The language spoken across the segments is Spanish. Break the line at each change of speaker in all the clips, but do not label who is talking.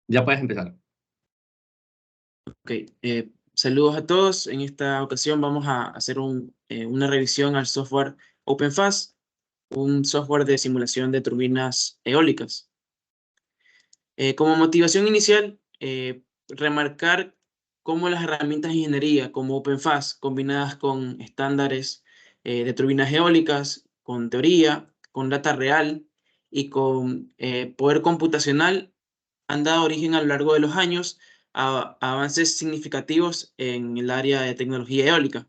Ya puedes empezar.
Ok, saludos a todos. En esta ocasión vamos a hacer una revisión al software OpenFast, un software de simulación de turbinas eólicas. Como motivación inicial, remarcar cómo las herramientas de ingeniería como OpenFast, combinadas con estándares de turbinas eólicas, con teoría, con data real y con poder computacional, han dado origen a lo largo de los años a avances significativos en el área de tecnología eólica.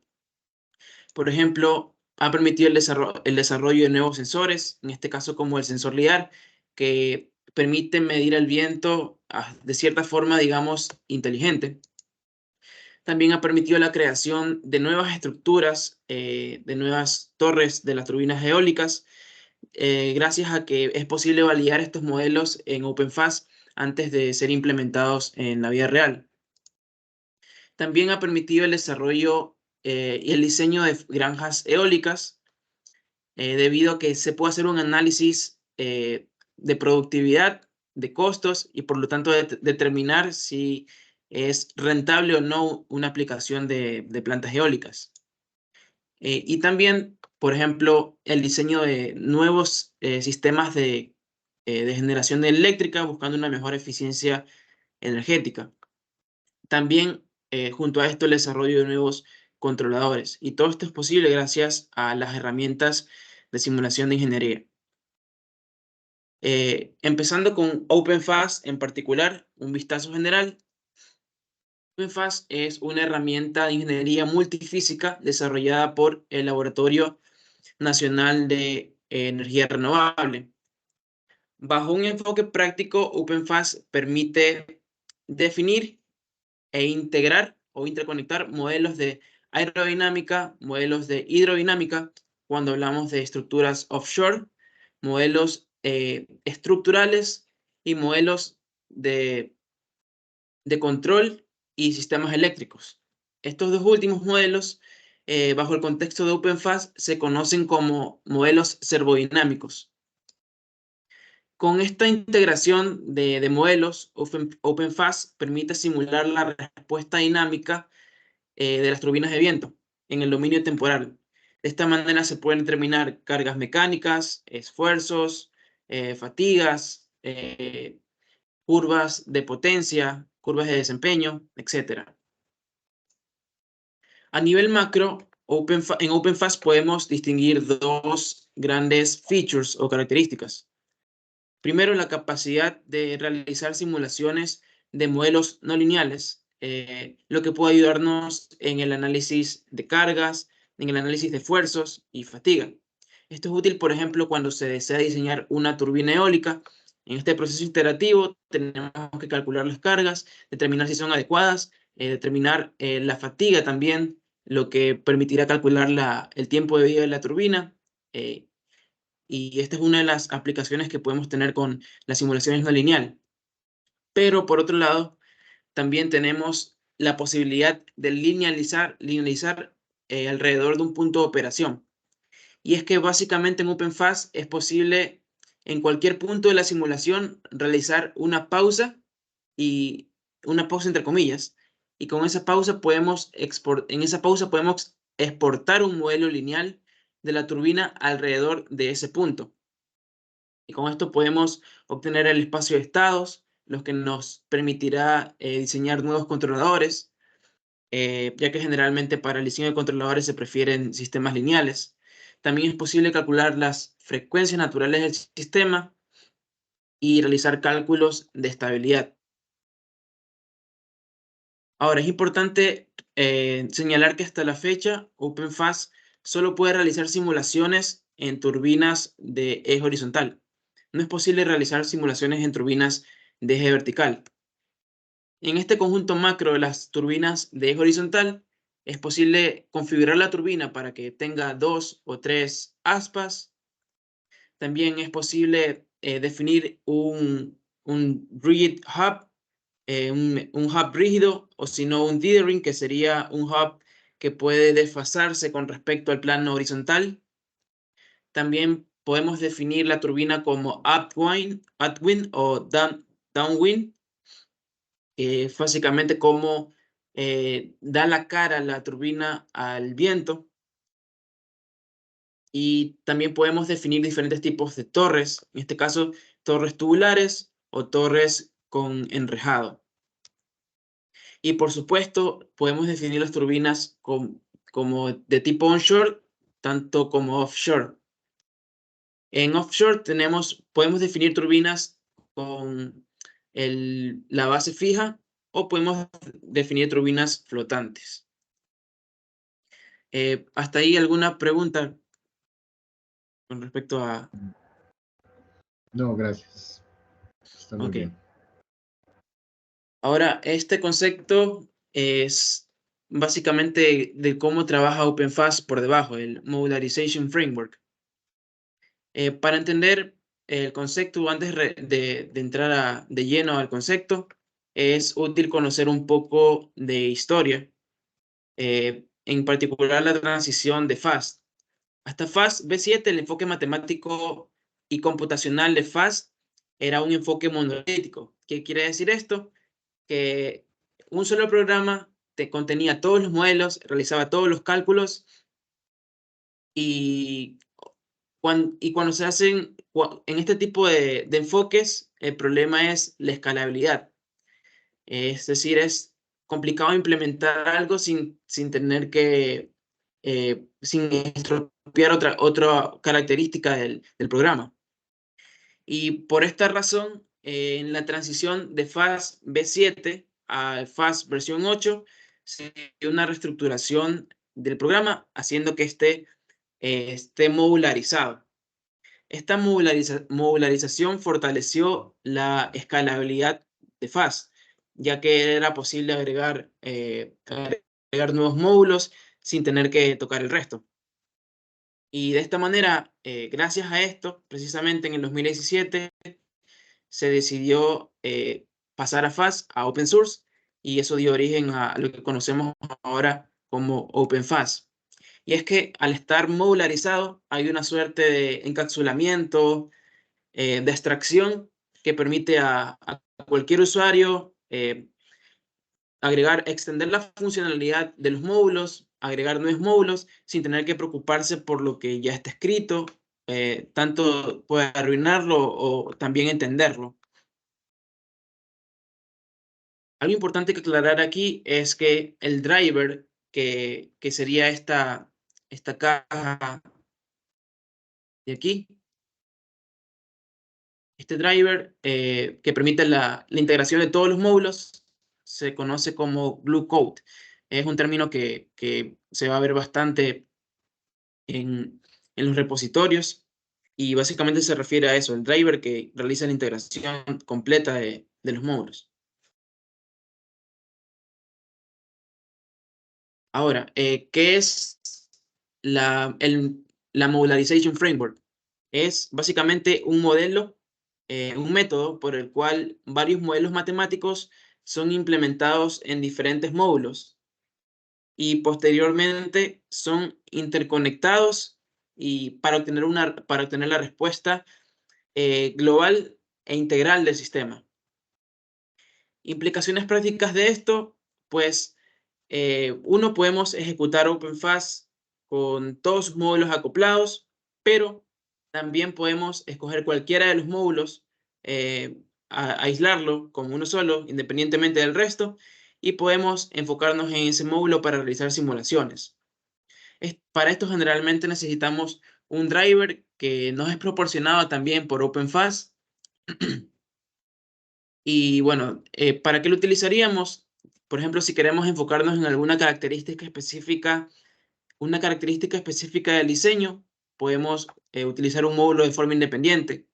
Por ejemplo, ha permitido el desarrollo de nuevos sensores, en este caso como el sensor LIDAR, que permite medir el viento de cierta forma, digamos, inteligente. También ha permitido la creación de nuevas estructuras, de nuevas torres de las turbinas eólicas, gracias a que es posible validar estos modelos en OpenFast antes de ser implementados en la vida real. También ha permitido el desarrollo y el diseño de granjas eólicas, debido a que se puede hacer un análisis de productividad, de costos y por lo tanto determinar si es rentable o no una aplicación de plantas eólicas. Y también, por ejemplo, el diseño de nuevos sistemas de generación eléctrica buscando una mejor eficiencia energética. También, junto a esto, el desarrollo de nuevos controladores. Y todo esto es posible gracias a las herramientas de simulación de ingeniería. Empezando con OpenFast en particular, un vistazo general. OpenFast es una herramienta de ingeniería multifísica desarrollada por el Laboratorio Nacional de Energía Renovable. Bajo un enfoque práctico, OpenFast permite definir e integrar o interconectar modelos de aerodinámica, modelos de hidrodinámica, cuando hablamos de estructuras offshore, modelos estructurales y modelos de control y sistemas eléctricos. Estos dos últimos modelos, bajo el contexto de OpenFast, se conocen como modelos servodinámicos. Con esta integración de modelos, OpenFast permite simular la respuesta dinámica de las turbinas de viento en el dominio temporal. De esta manera se pueden determinar cargas mecánicas, esfuerzos, fatigas, curvas de potencia, curvas de desempeño, etc. A nivel macro, en OpenFast podemos distinguir dos grandes features o características. Primero, la capacidad de realizar simulaciones de modelos no lineales, lo que puede ayudarnos en el análisis de cargas, en el análisis de esfuerzos y fatiga. Esto es útil, por ejemplo, cuando se desea diseñar una turbina eólica. En este proceso iterativo tenemos que calcular las cargas, determinar si son adecuadas, determinar la fatiga también, lo que permitirá calcular el tiempo de vida de la turbina, y esta es una de las aplicaciones que podemos tener con las simulaciones no lineal. Pero por otro lado, también tenemos la posibilidad de linealizar alrededor de un punto de operación. Y es que básicamente en OpenFast es posible en cualquier punto de la simulación realizar una pausa, y una pausa entre comillas, y con esa pausa en esa pausa podemos exportar un modelo lineal de la turbina alrededor de ese punto. Y con esto podemos obtener el espacio de estados, lo que nos permitirá diseñar nuevos controladores, ya que generalmente para el diseño de controladores se prefieren sistemas lineales. También es posible calcular las frecuencias naturales del sistema y realizar cálculos de estabilidad. Ahora, es importante señalar que hasta la fecha OpenFast solo puede realizar simulaciones en turbinas de eje horizontal. No es posible realizar simulaciones en turbinas de eje vertical. En este conjunto macro de las turbinas de eje horizontal, es posible configurar la turbina para que tenga 2 o 3 aspas. También es posible definir un rigid hub, un hub rígido, o si no un dithering, que sería un hub que puede desfasarse con respecto al plano horizontal. También podemos definir la turbina como upwind o downwind. básicamente cómo da la cara la turbina al viento. Y también podemos definir diferentes tipos de torres, en este caso torres tubulares o torres con enrejado. Y por supuesto, podemos definir las turbinas como de tipo onshore, tanto como offshore. En offshore podemos definir turbinas con la base fija o podemos definir turbinas flotantes. ¿Hasta ahí alguna pregunta con respecto a...?
No, gracias. Está muy
Ok.
bien.
Ahora, este concepto es básicamente de cómo trabaja OpenFAS por debajo, el Modularization Framework. Para entender el concepto, antes de entrar de lleno al concepto, es útil conocer un poco de historia, en particular la transición de FAST. Hasta FAST V7, el enfoque matemático y computacional de FAST era un enfoque monolítico. ¿Qué quiere decir esto? Que un solo programa te contenía todos los modelos, realizaba todos los cálculos y cuando se hacen en este tipo de enfoques, el problema es la escalabilidad. Es decir, es complicado implementar algo sin tener sin estropear otra característica del programa. Y por esta razón, en la transición de FAST V7 a FAST versión 8, se dio una reestructuración del programa, haciendo que esté modularizado. Esta modularización fortaleció la escalabilidad de FAST, ya que era posible agregar nuevos módulos sin tener que tocar el resto. Y de esta manera, gracias a esto, precisamente en el 2017, se decidió pasar a FAST, a Open Source, y eso dio origen a lo que conocemos ahora como OpenFAST. Y es que al estar modularizado hay una suerte de encapsulamiento, de extracción que permite a cualquier usuario extender la funcionalidad de los módulos, agregar nuevos módulos sin tener que preocuparse por lo que ya está escrito, tanto puede arruinarlo o también entenderlo. Algo importante que aclarar aquí es que el driver, que sería esta caja de aquí, este driver que permite la integración de todos los módulos, se conoce como Glue Code. Es un término que se va a ver bastante en los repositorios y básicamente se refiere a eso, el driver que realiza la integración completa de los módulos. Ahora, ¿qué es la Modularization Framework? Es básicamente un modelo, un método por el cual varios modelos matemáticos son implementados en diferentes módulos y posteriormente son interconectados y para obtener la respuesta global e integral del sistema. Implicaciones prácticas de esto, pues podemos ejecutar OpenFAST con todos sus módulos acoplados, pero también podemos escoger cualquiera de los módulos, aislarlo como uno solo, independientemente del resto, y podemos enfocarnos en ese módulo para realizar simulaciones. Para esto generalmente necesitamos un driver que nos es proporcionado también por OpenFAST. Y bueno, ¿para qué lo utilizaríamos? Por ejemplo, si queremos enfocarnos en alguna característica específica, una característica específica del diseño, podemos utilizar un módulo de forma independiente.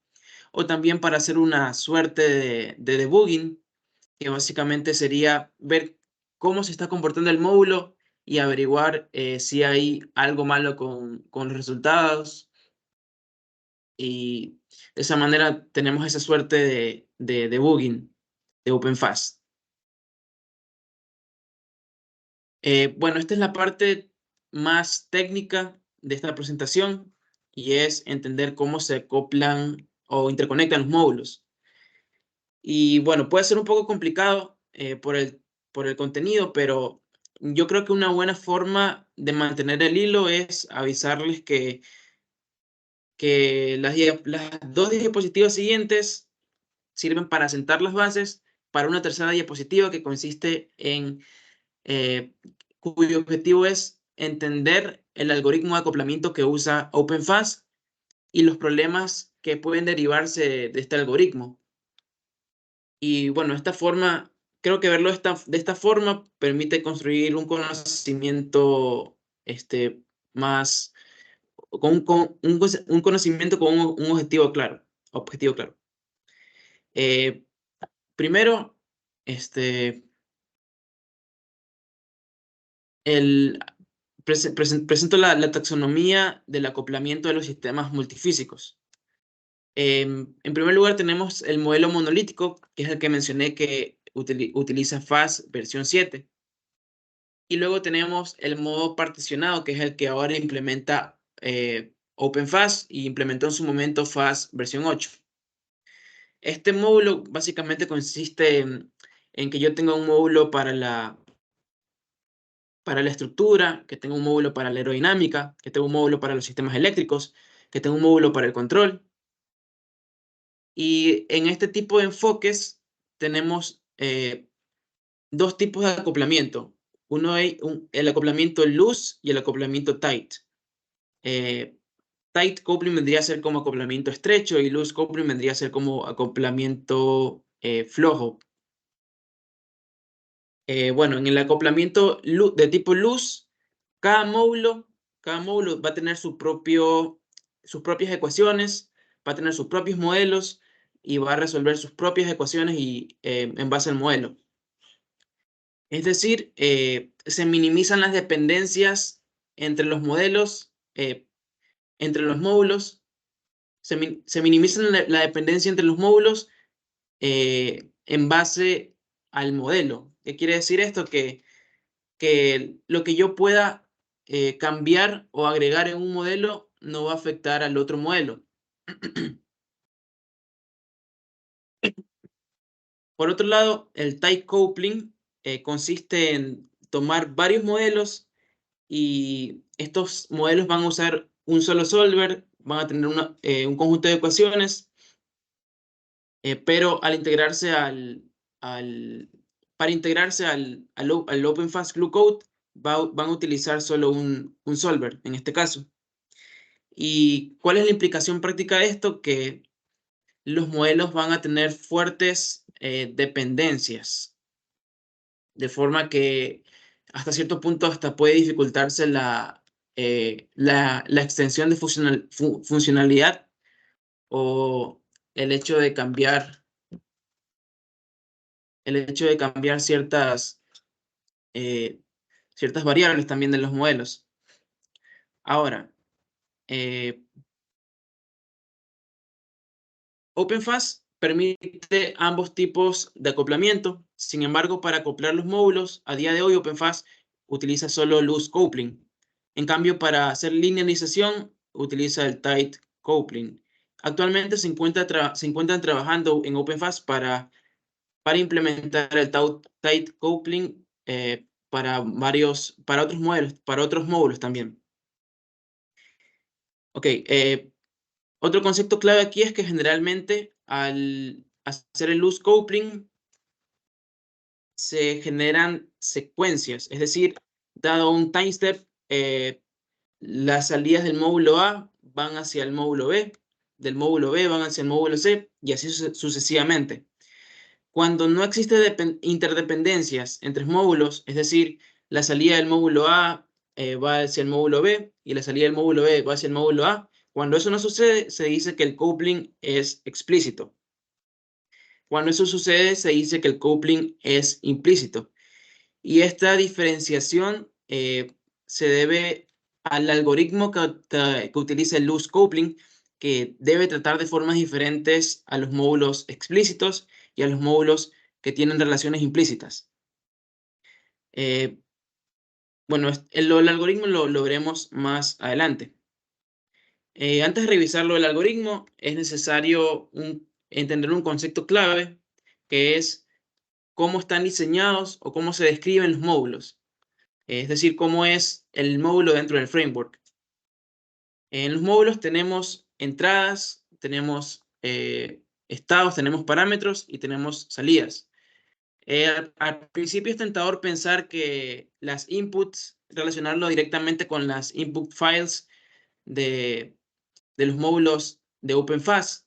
O también para hacer una suerte de debugging, que básicamente sería ver cómo se está comportando el módulo y averiguar si hay algo malo con los resultados. Y de esa manera tenemos esa suerte de debugging de OpenFAST. Bueno, esta es la parte más técnica de esta presentación y es entender cómo se acoplan o interconectan los módulos. Y bueno, puede ser un poco complicado por el contenido, pero yo creo que una buena forma de mantener el hilo es avisarles que las 2 diapositivas siguientes sirven para sentar las bases para una tercera diapositiva que consiste en, cuyo objetivo es entender el algoritmo de acoplamiento que usa OpenFast y los problemas que pueden derivarse de este algoritmo. Y bueno, esta forma, creo que verlo de esta forma permite construir un conocimiento más, un conocimiento con un objetivo claro. Eh, Primero, presento la taxonomía del acoplamiento de los sistemas multifísicos. En primer lugar, tenemos el modelo monolítico, que es el que mencioné que utiliza FAST versión 7. Y luego tenemos el modo particionado, que es el que ahora implementa OpenFast y implementó en su momento FAST versión 8. Este módulo básicamente consiste en que yo tenga un módulo para la estructura, que tenga un módulo para la aerodinámica, que tenga un módulo para los sistemas eléctricos, que tenga un módulo para el control. Y en este tipo de enfoques tenemos 2 tipos de acoplamiento. Uno es el acoplamiento loose y el acoplamiento tight. Tight coupling vendría a ser como acoplamiento estrecho y loose coupling vendría a ser como acoplamiento flojo. Bueno, en el acoplamiento de tipo loose, cada módulo va a tener sus propias ecuaciones, va a tener sus propios modelos y va a resolver sus propias ecuaciones en base al modelo. Es decir, se minimizan las dependencias entre los modelos, entre los módulos, se minimiza la dependencia entre los módulos en base al modelo. ¿Qué quiere decir esto? Que lo que yo pueda cambiar o agregar en un modelo no va a afectar al otro modelo. Por otro lado, el tight coupling consiste en tomar varios modelos y estos modelos van a usar un solo solver, van a tener un conjunto de ecuaciones, pero para integrarse al OpenFast Glue Code van a utilizar solo un solver en este caso. ¿Y cuál es la implicación práctica de esto? Que los modelos van a tener fuertes dependencias, de forma que hasta cierto punto hasta puede dificultarse la extensión de funcionalidad o el hecho de cambiar, eh, ciertas variables también de los modelos. Ahora, OpenFast permite ambos tipos de acoplamiento. Sin embargo, para acoplar los módulos, a día de hoy OpenFast utiliza solo loose coupling. En cambio, para hacer linealización, utiliza el tight coupling. Actualmente se encuentran trabajando en OpenFast para implementar el tight coupling para otros módulos también. Ok, otro concepto clave aquí es que generalmente al hacer el loose coupling se generan secuencias, es decir, dado un time step, las salidas del módulo A van hacia el módulo B, del módulo B van hacia el módulo C y así sucesivamente. Cuando no existe interdependencias entre módulos, es decir, la salida del módulo A va hacia el módulo B y la salida del módulo B va hacia el módulo A, cuando eso no sucede, se dice que el coupling es explícito. Cuando eso sucede, se dice que el coupling es implícito. Y esta diferenciación se debe al algoritmo que utiliza el loose coupling, que debe tratar de formas diferentes a los módulos explícitos y a los módulos que tienen relaciones implícitas. Bueno, el algoritmo lo veremos más adelante. Antes de revisar lo del algoritmo, es necesario entender un concepto clave, que es cómo están diseñados o cómo se describen los módulos. Es decir, cómo es el módulo dentro del framework. En los módulos tenemos entradas, tenemos estados, tenemos parámetros y tenemos salidas. Al principio es tentador pensar que las inputs, relacionarlo directamente con las input files de los módulos de OpenFaaS.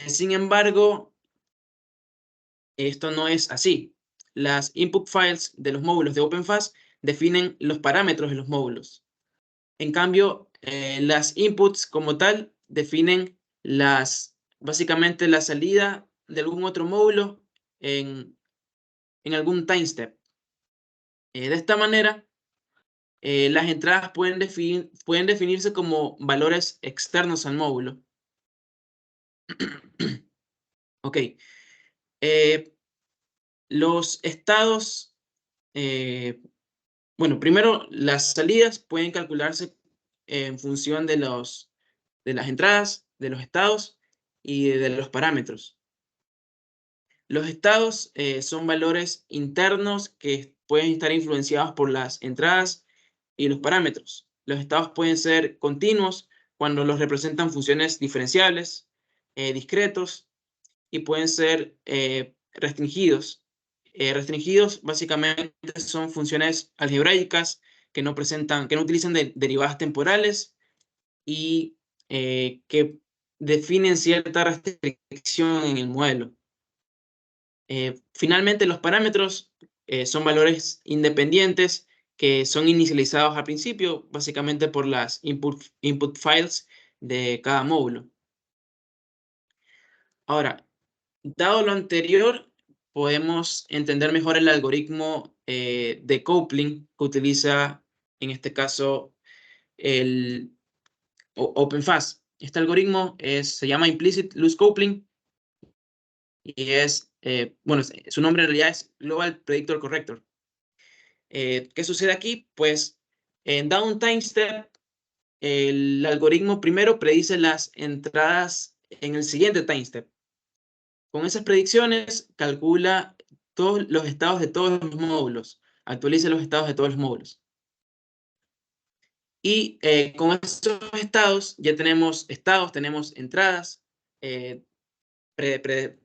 Sin embargo, esto no es así. Las input files de los módulos de OpenFaaS definen los parámetros de los módulos. En cambio, las inputs como tal definen básicamente la salida de algún otro módulo en algún time step. De esta manera, las entradas pueden definirse como valores externos al módulo. Ok. Los estados, bueno, primero las salidas pueden calcularse en función de las entradas, de los estados y de los parámetros. Los estados son valores internos que pueden estar influenciados por las entradas y los parámetros. Los estados pueden ser continuos cuando los representan funciones diferenciables, discretos, y pueden ser restringidos. Restringidos básicamente son funciones algebraicas que no utilizan derivadas temporales y que definen cierta restricción en el modelo. Finalmente, los parámetros son valores independientes que son inicializados al principio, básicamente por las input files de cada módulo. Ahora, dado lo anterior, podemos entender mejor el algoritmo de coupling que utiliza, en este caso, el OpenFaaS. Este algoritmo se llama Implicit Loose Coupling y bueno, su nombre en realidad es Global Predictor Corrector. ¿Qué sucede aquí? Pues en Down Time Step, el algoritmo primero predice las entradas en el siguiente time step. Con esas predicciones, calcula todos los estados de todos los módulos, actualiza los estados de todos los módulos. Y con esos estados, ya tenemos estados, tenemos entradas, predicciones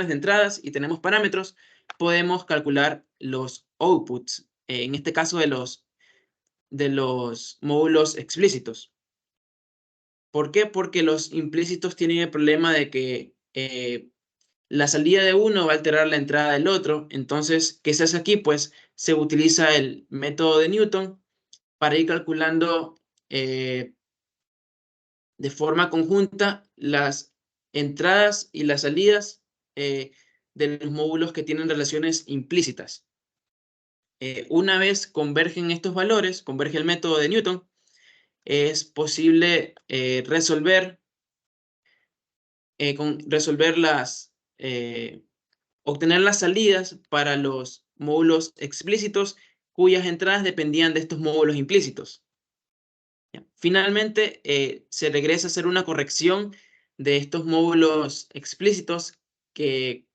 de entradas y tenemos parámetros, podemos calcular los outputs, en este caso de los módulos explícitos. ¿Por qué? Porque los implícitos tienen el problema de que la salida de uno va a alterar la entrada del otro. Entonces, ¿qué se hace aquí? Pues se utiliza el método de Newton para ir calculando de forma conjunta las entradas y las salidas de los módulos que tienen relaciones implícitas. Una vez convergen estos valores, converge el método de Newton, es posible resolver obtener las salidas para los módulos explícitos cuyas entradas dependían de estos módulos implícitos. Finalmente, se regresa a hacer una corrección de estos módulos explícitos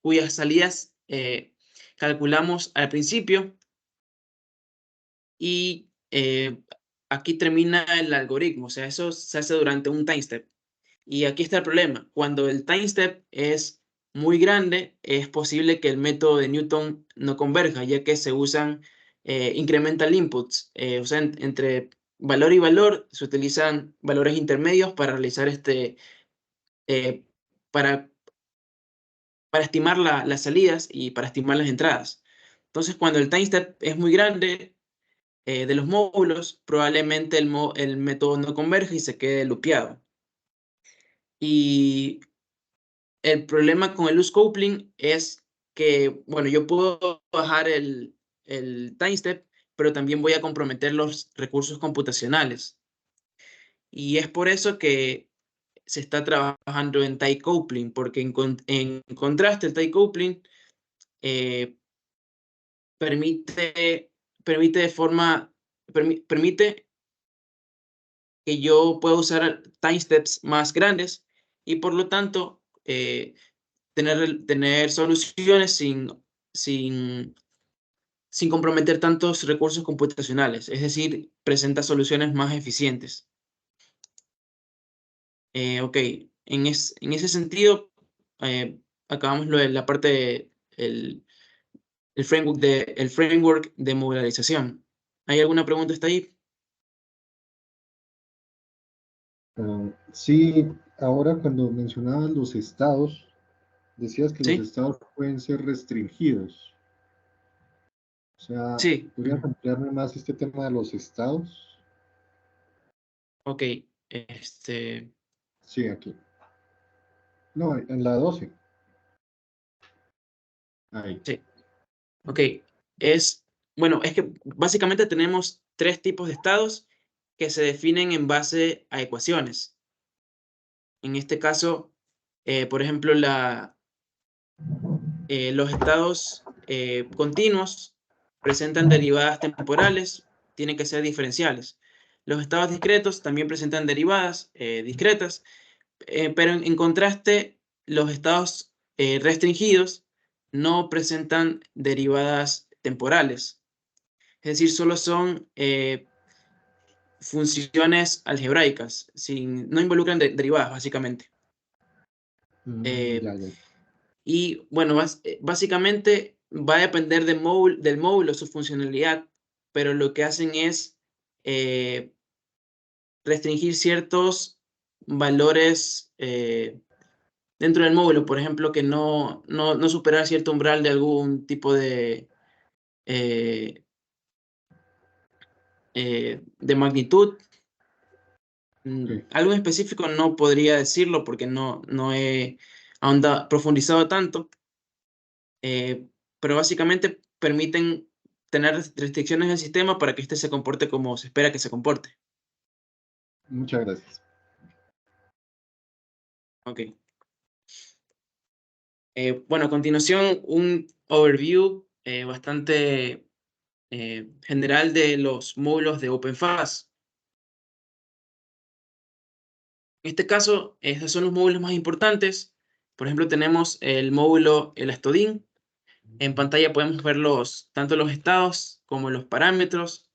cuyas salidas calculamos al principio y aquí termina el algoritmo. O sea, eso se hace durante un time step. Y aquí está el problema. Cuando el time step es muy grande, es posible que el método de Newton no converja, ya que se usan incremental inputs. O sea, entre valor y valor se utilizan valores intermedios para realizar para estimar las salidas y para estimar las entradas. Entonces, cuando el time step es muy grande de los módulos, probablemente el método no converge y se quede lupeado. Y el problema con el loose coupling es que, bueno, yo puedo bajar el time step, pero también voy a comprometer los recursos computacionales. Y es por eso que se está trabajando en tie coupling, porque en contraste, el tie coupling permite que yo pueda usar time steps más grandes y por lo tanto tener soluciones sin comprometer tantos recursos computacionales, es decir, presenta soluciones más eficientes. Ok, en ese sentido, acabamos lo de la parte el framework de modularización. ¿Hay alguna pregunta hasta ahí?
Sí, ahora cuando mencionabas los estados, decías que los
Sí,
estados pueden ser restringidos. O sea,
sí.
¿podrías ampliarme más este tema de los estados?
Ok, este,
Sí, aquí. No, en la 12. Ahí.
sí. Ok, bueno, es que básicamente tenemos tres tipos de estados que se definen en base a ecuaciones. En este caso, por ejemplo, los estados continuos presentan derivadas temporales, tienen que ser diferenciales. Los estados discretos también presentan derivadas discretas, pero en contraste, los estados restringidos no presentan derivadas temporales. Es decir, solo son funciones algebraicas, no involucran derivadas, básicamente. Eh,
Ya, ya.
y bueno, básicamente va a depender del módulo su funcionalidad, pero lo que hacen es eh, restringir ciertos valores dentro del módulo, por ejemplo, que no superar cierto umbral de algún tipo eh, de magnitud.
Ok.
Algo en específico no podría decirlo porque no he profundizado tanto, pero básicamente permiten tener restricciones del sistema para que éste se comporte como se espera que se comporte.
Muchas gracias.
Ok. Bueno, a continuación, un overview bastante general de los módulos de OpenFaaS. En este caso, esos son los módulos más importantes. Por ejemplo, tenemos el módulo Elastodin. En pantalla podemos ver tanto los estados como los parámetros,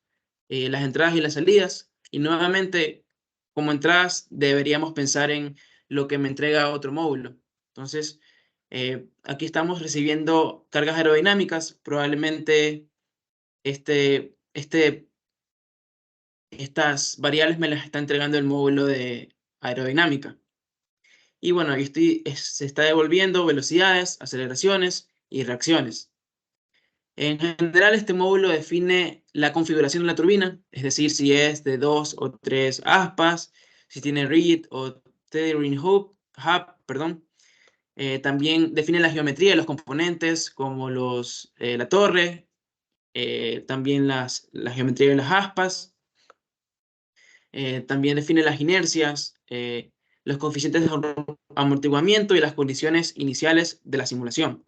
las entradas y las salidas. Y nuevamente, como entradas, deberíamos pensar en lo que me entrega otro módulo. Entonces, aquí estamos recibiendo cargas aerodinámicas. Probablemente estas variables me las está entregando el módulo de aerodinámica. Y bueno, se está devolviendo velocidades, aceleraciones y reacciones. En general, este módulo define la configuración de la turbina, es decir, si es de 2 o 3 aspas, si tiene rigid o tethering hub, perdón. También define la geometría de los componentes, como la torre, también la geometría de las aspas. También define las inercias, los coeficientes de amortiguamiento y las condiciones iniciales de la simulación.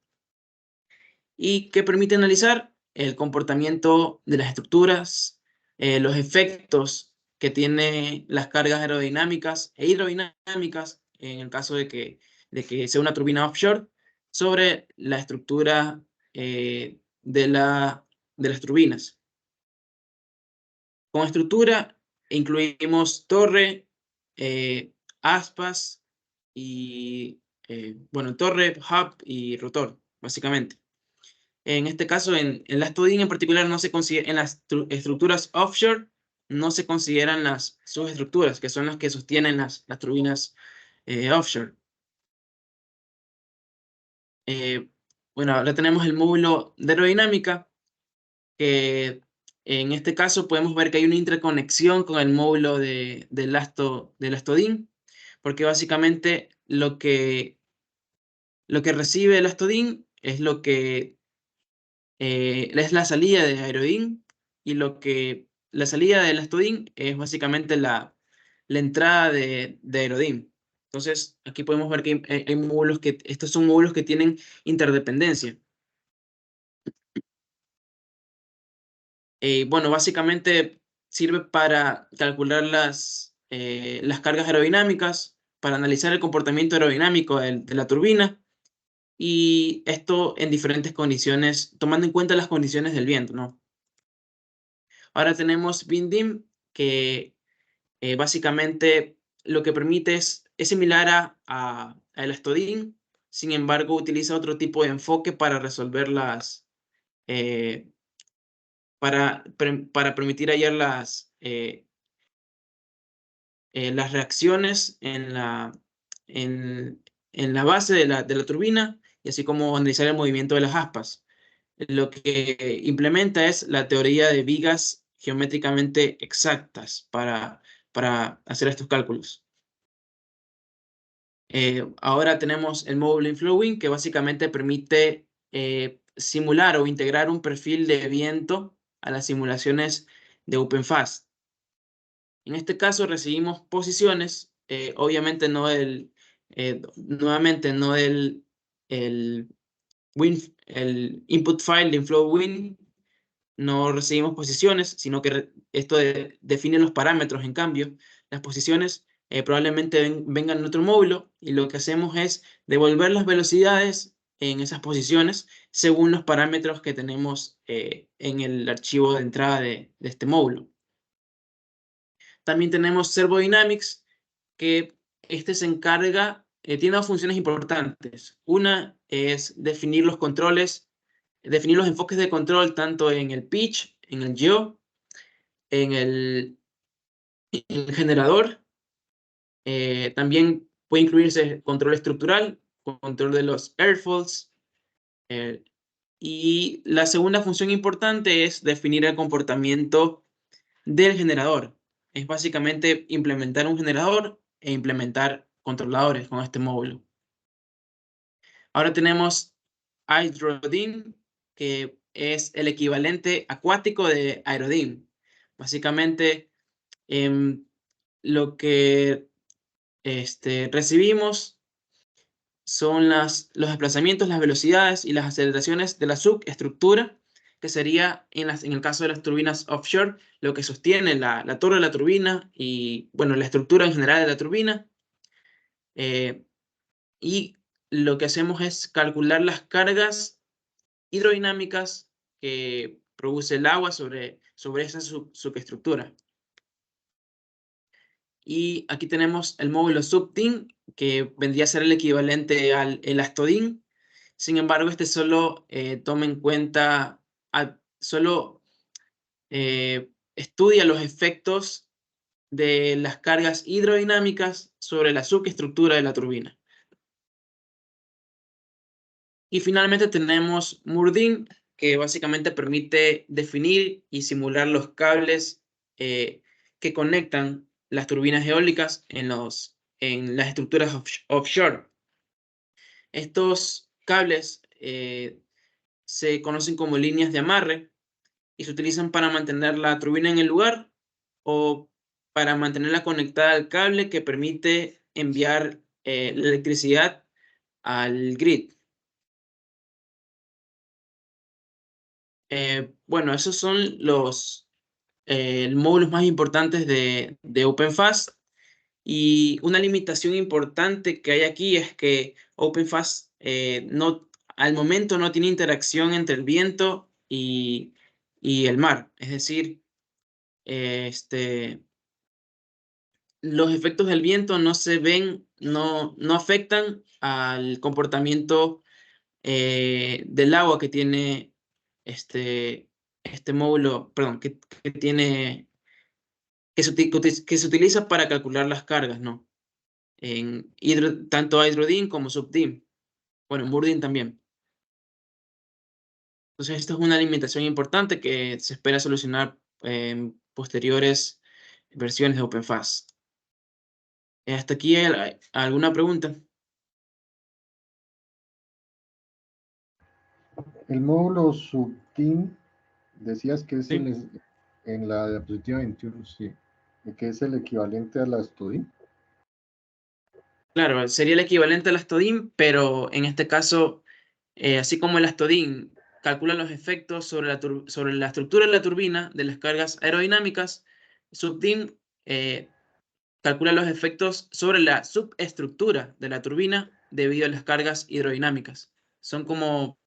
Y que permite analizar el comportamiento de las estructuras, los efectos que tiene las cargas aerodinámicas e hidrodinámicas, en el caso de que sea una turbina offshore, sobre la estructura de las turbinas. Con estructura incluimos torre, aspas y, torre, hub y rotor, básicamente. En este caso, en las TUDIN en particular, no se considera, en las estructuras offshore, no se consideran las subestructuras, que son las que sostienen las turbinas offshore. Eh, bueno, ahora tenemos el módulo de aerodinámica, que en este caso podemos ver que hay una interconexión con el módulo del Astodin, porque básicamente lo que recibe el Astodin es es la salida de Aerodin, y la salida del Astodin es básicamente la entrada de Aerodin. Entonces, aquí podemos ver que hay módulos estos son módulos que tienen interdependencia. Bueno, básicamente sirve para calcular las cargas aerodinámicas, para analizar el comportamiento aerodinámico de la turbina y esto en diferentes condiciones, tomando en cuenta las condiciones del viento, ¿no? Ahora tenemos BINDIM, que básicamente lo que permite es similar a el Astodin, sin embargo utiliza otro tipo de enfoque para resolver eh, para permitir hallar las reacciones en, en la base de la turbina y así como analizar el movimiento de las aspas. Lo que implementa es la teoría de vigas geométricamente exactas para hacer estos cálculos. Ahora tenemos el módulo Inflowing, que básicamente permite simular o integrar un perfil de viento a las simulaciones de OpenFast. En este caso recibimos posiciones, obviamente nuevamente no el, el input file de InflowWin, no recibimos posiciones, sino que esto define los parámetros. En cambio, las posiciones probablemente vengan en otro módulo y lo que hacemos es devolver las velocidades en esas posiciones según los parámetros que tenemos en el archivo de entrada de este módulo. También tenemos Servo Dynamics, que este se encarga, tiene dos funciones importantes. Una es definir los controles, definir los enfoques de control tanto en el pitch, en el yaw, en el generador. También puede incluirse control estructural, control de los airfoils. Y la segunda función importante es definir el comportamiento del generador. Es básicamente implementar un generador e implementar controladores con este módulo. Ahora tenemos Hydrodim, que es el equivalente acuático de Aerodim. Básicamente, lo que recibimos son los desplazamientos, las velocidades y las aceleraciones de la subestructura, que sería en el caso de las turbinas offshore, lo que sostiene la torre de la turbina y, bueno, la estructura en general de la turbina. Y lo que hacemos es calcular las cargas hidrodinámicas que produce el agua sobre esa subestructura. Y aquí tenemos el módulo SubDIN, que vendría a ser el equivalente al Astodin. Sin embargo, este solo toma en cuenta, solo estudia los efectos de las cargas hidrodinámicas sobre la subestructura de la turbina. Y finalmente tenemos MURDIN, que básicamente permite definir y simular los cables que conectan las turbinas eólicas en las estructuras offshore. Estos cables se conocen como líneas de amarre y se utilizan para mantener la turbina en el lugar o para mantenerla conectada al cable que permite enviar la electricidad al grid. Bueno, esos son los módulos más importantes de OpenFast. Y una limitación importante que hay aquí es que OpenFast al momento no tiene interacción entre el viento y el mar. Es decir, los efectos del viento no se ven, no afectan al comportamiento del agua que tiene este módulo, perdón, que tiene, que se utiliza para calcular las cargas, ¿no? Tanto Hydrodin como SubDin. Bueno, en Murdin también. Entonces, esto es una limitación importante que se espera solucionar en posteriores versiones de OpenFast. ¿Hasta aquí hay alguna pregunta?
El módulo SubTeam, decías que es
¿Sí?
en la diapositiva 21, sí, que es el equivalente a la Astudin.
Claro, sería el equivalente al Astodin, pero en este caso, así como el Astodin calcula los efectos sobre la estructura de la turbina de las cargas aerodinámicas, SubDin calcula los efectos sobre la subestructura de la turbina debido a las cargas hidrodinámicas. son como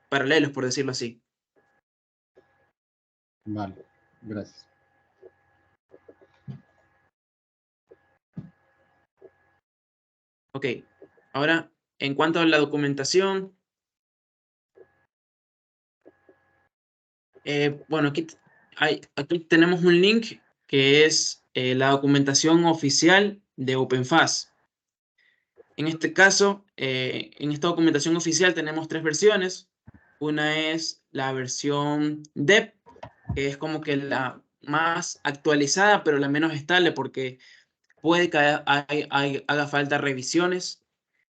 paralelos, por decirlo así.
Vale, gracias.
Ok, ahora en cuanto a la documentación, bueno, aquí tenemos un link que es la documentación oficial de OpenFAS. En este caso, en esta documentación oficial tenemos tres versiones. Una es la versión DEP, que es como que la más actualizada, pero la menos estable, porque puede que haga falta revisiones.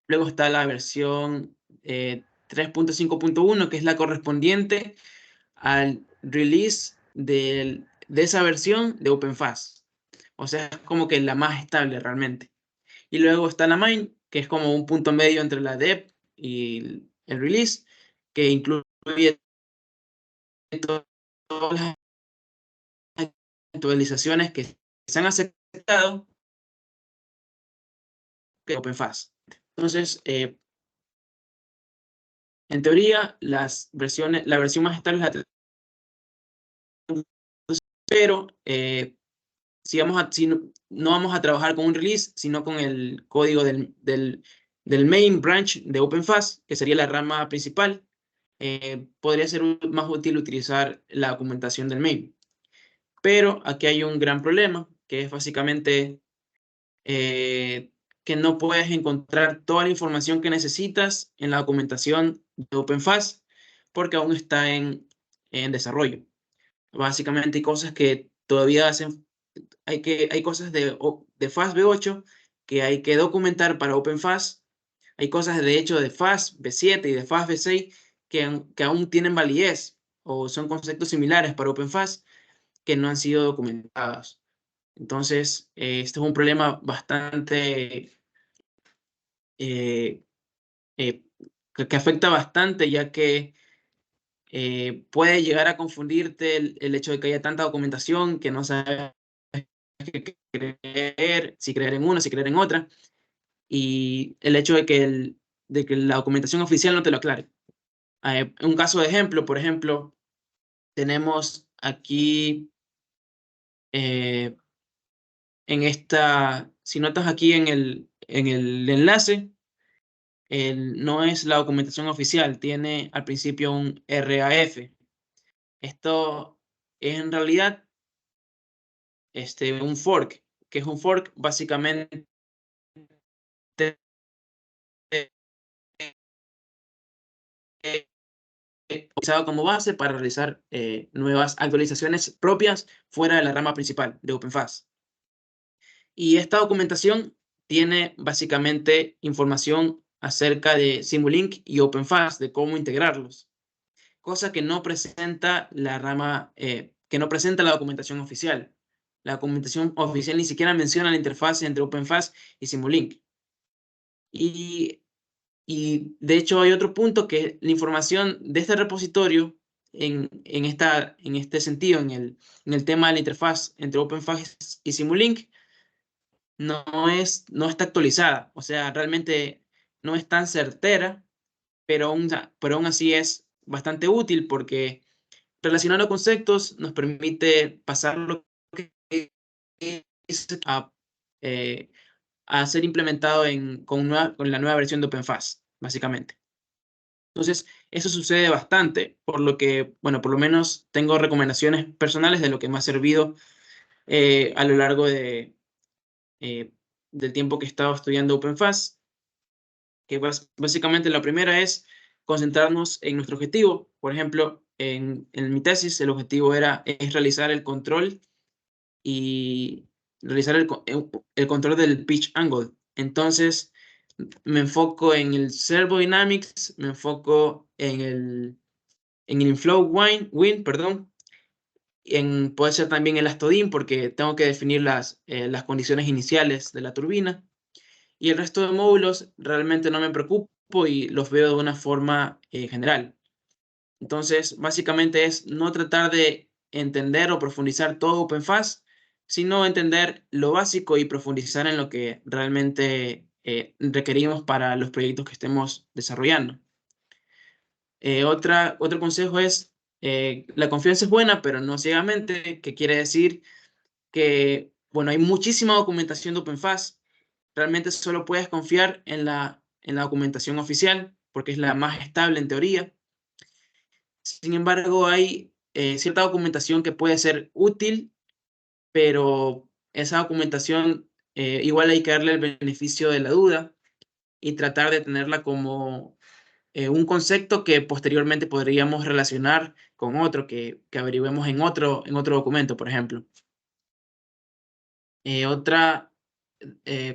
Luego está la versión 3.5.1, que es la correspondiente al release de esa versión de OpenFAS. O sea, es como que la más estable realmente. Y luego está la main, que es como un punto medio entre la dep y el release, que incluye todas las actualizaciones que se han aceptado que OpenFAS. Entonces, en teoría, la versión más estable es la 3, pero si no vamos a trabajar con un release, sino con el código del main branch de OpenFAS, que sería la rama principal, podría ser más útil utilizar la documentación del main. Pero aquí hay un gran problema, que es básicamente que no puedes encontrar toda la información que necesitas en la documentación de OpenFAS, porque aún está en desarrollo. Básicamente hay cosas que todavía hay cosas de FAS V8 que hay que documentar para OpenFAS. Hay cosas de hecho de FAS V7 y de FAS V6 que aún tienen validez o son conceptos similares para OpenFAS que no han sido documentados. Entonces, este es un problema bastante eh, eh, que afecta bastante, ya que puede llegar a confundirte el hecho de que haya tanta documentación que no sabes qué creer, si creer en una, si creer en otra, y el hecho de que la documentación oficial no te lo aclare. Un caso de ejemplo, por ejemplo, tenemos aquí eh, si notas aquí en el enlace, no es la documentación oficial, tiene al principio un RAF. Esto es en realidad un fork, que es un fork básicamente utilizado como base para realizar nuevas actualizaciones propias fuera de la rama principal de OpenFAS. Y esta documentación tiene básicamente información acerca de Simulink y OpenFAS, de cómo integrarlos, cosa que no presenta que no presenta la documentación oficial. La documentación oficial ni siquiera menciona la interfaz entre OpenFAS y Simulink. Y de hecho hay otro punto que la información de este repositorio en este sentido, en el tema de la interfaz entre OpenFAS y Simulink, no está actualizada. O sea, realmente no es tan certera, pero aún así es bastante útil porque relacionando conceptos nos permite pasar lo que es eh, a ser implementado con la nueva versión de OpenFAS, básicamente. Entonces, eso sucede bastante, por lo que, bueno, por lo menos tengo recomendaciones personales de lo que me ha servido a lo largo eh, del tiempo que he estado estudiando OpenFAS, que básicamente la primera es concentrarnos en nuestro objetivo. Por ejemplo, en mi tesis el objetivo es realizar el control y realizar el control del pitch angle. Entonces, me enfoco en el Servo Dynamics, me enfoco en el Inflow Wind, perdón, puede ser también el Astodin porque tengo que definir las condiciones iniciales de la turbina. Y el resto de módulos realmente no me preocupo y los veo de una forma general. Entonces, básicamente es no tratar de entender o profundizar todo OpenFAS, sino entender lo básico y profundizar en lo que realmente requerimos para los proyectos que estemos desarrollando. Otro consejo es, la confianza es buena, pero no ciegamente, que quiere decir que, bueno, hay muchísima documentación de OpenFAS. Realmente solo puedes confiar en la documentación oficial, porque es la más estable en teoría. Sin embargo, hay cierta documentación que puede ser útil, pero esa documentación igual hay que darle el beneficio de la duda y tratar de tenerla como un concepto que posteriormente podríamos relacionar con otro que averiguemos en otro documento, por ejemplo. Otra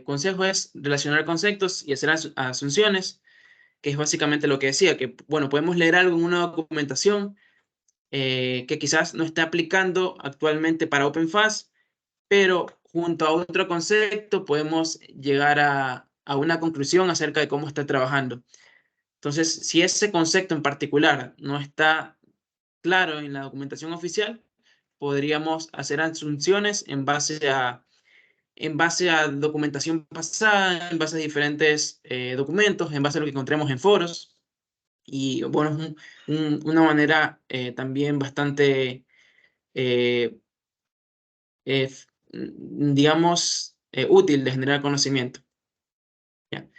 consejo es relacionar conceptos y hacer asunciones, que es básicamente lo que decía, que bueno, podemos leer algo en una documentación que quizás no esté aplicando actualmente para OpenFAS, pero junto a otro concepto podemos llegar a una conclusión acerca de cómo está trabajando. Entonces, si ese concepto en particular no está claro en la documentación oficial, podríamos hacer asunciones en base a documentación pasada, en base a diferentes documentos, en base a lo que encontremos en foros. Y bueno, es una manera también bastante, eh, eh, digamos, útil de generar conocimiento. ¿Ya?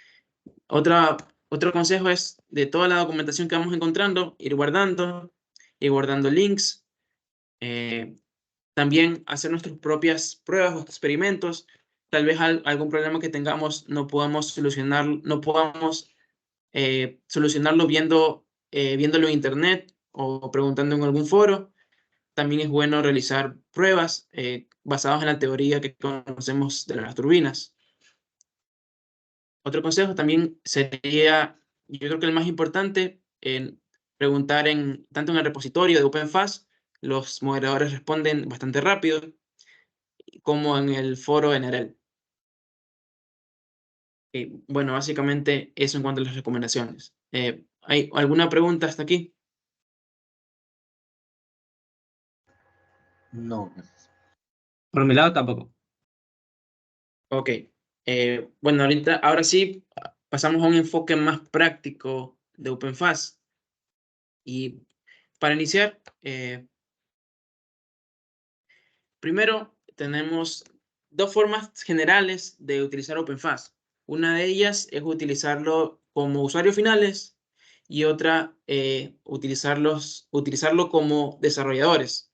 Otro consejo es de toda la documentación que vamos encontrando, ir guardando links, eh, también hacer nuestras propias pruebas o experimentos. Tal vez algún problema que tengamos no podamos solucionarlo viéndolo en internet o preguntando en algún foro. También es bueno realizar pruebas basadas en la teoría que conocemos de las turbinas. Otro consejo también sería, yo creo que el más importante, en preguntar tanto en el repositorio de OpenFAS, los moderadores responden bastante rápido, como en el foro de Nerel. Bueno, básicamente eso en cuanto a las recomendaciones. ¿Hay alguna pregunta hasta aquí?
No, gracias.
Por mi lado tampoco.
Ok. Bueno, ahora sí, pasamos a un enfoque más práctico de OpenFAS. Y para iniciar, primero tenemos dos formas generales de utilizar OpenFAS. Una de ellas es utilizarlo como usuarios finales y otra utilizarlo como desarrolladores.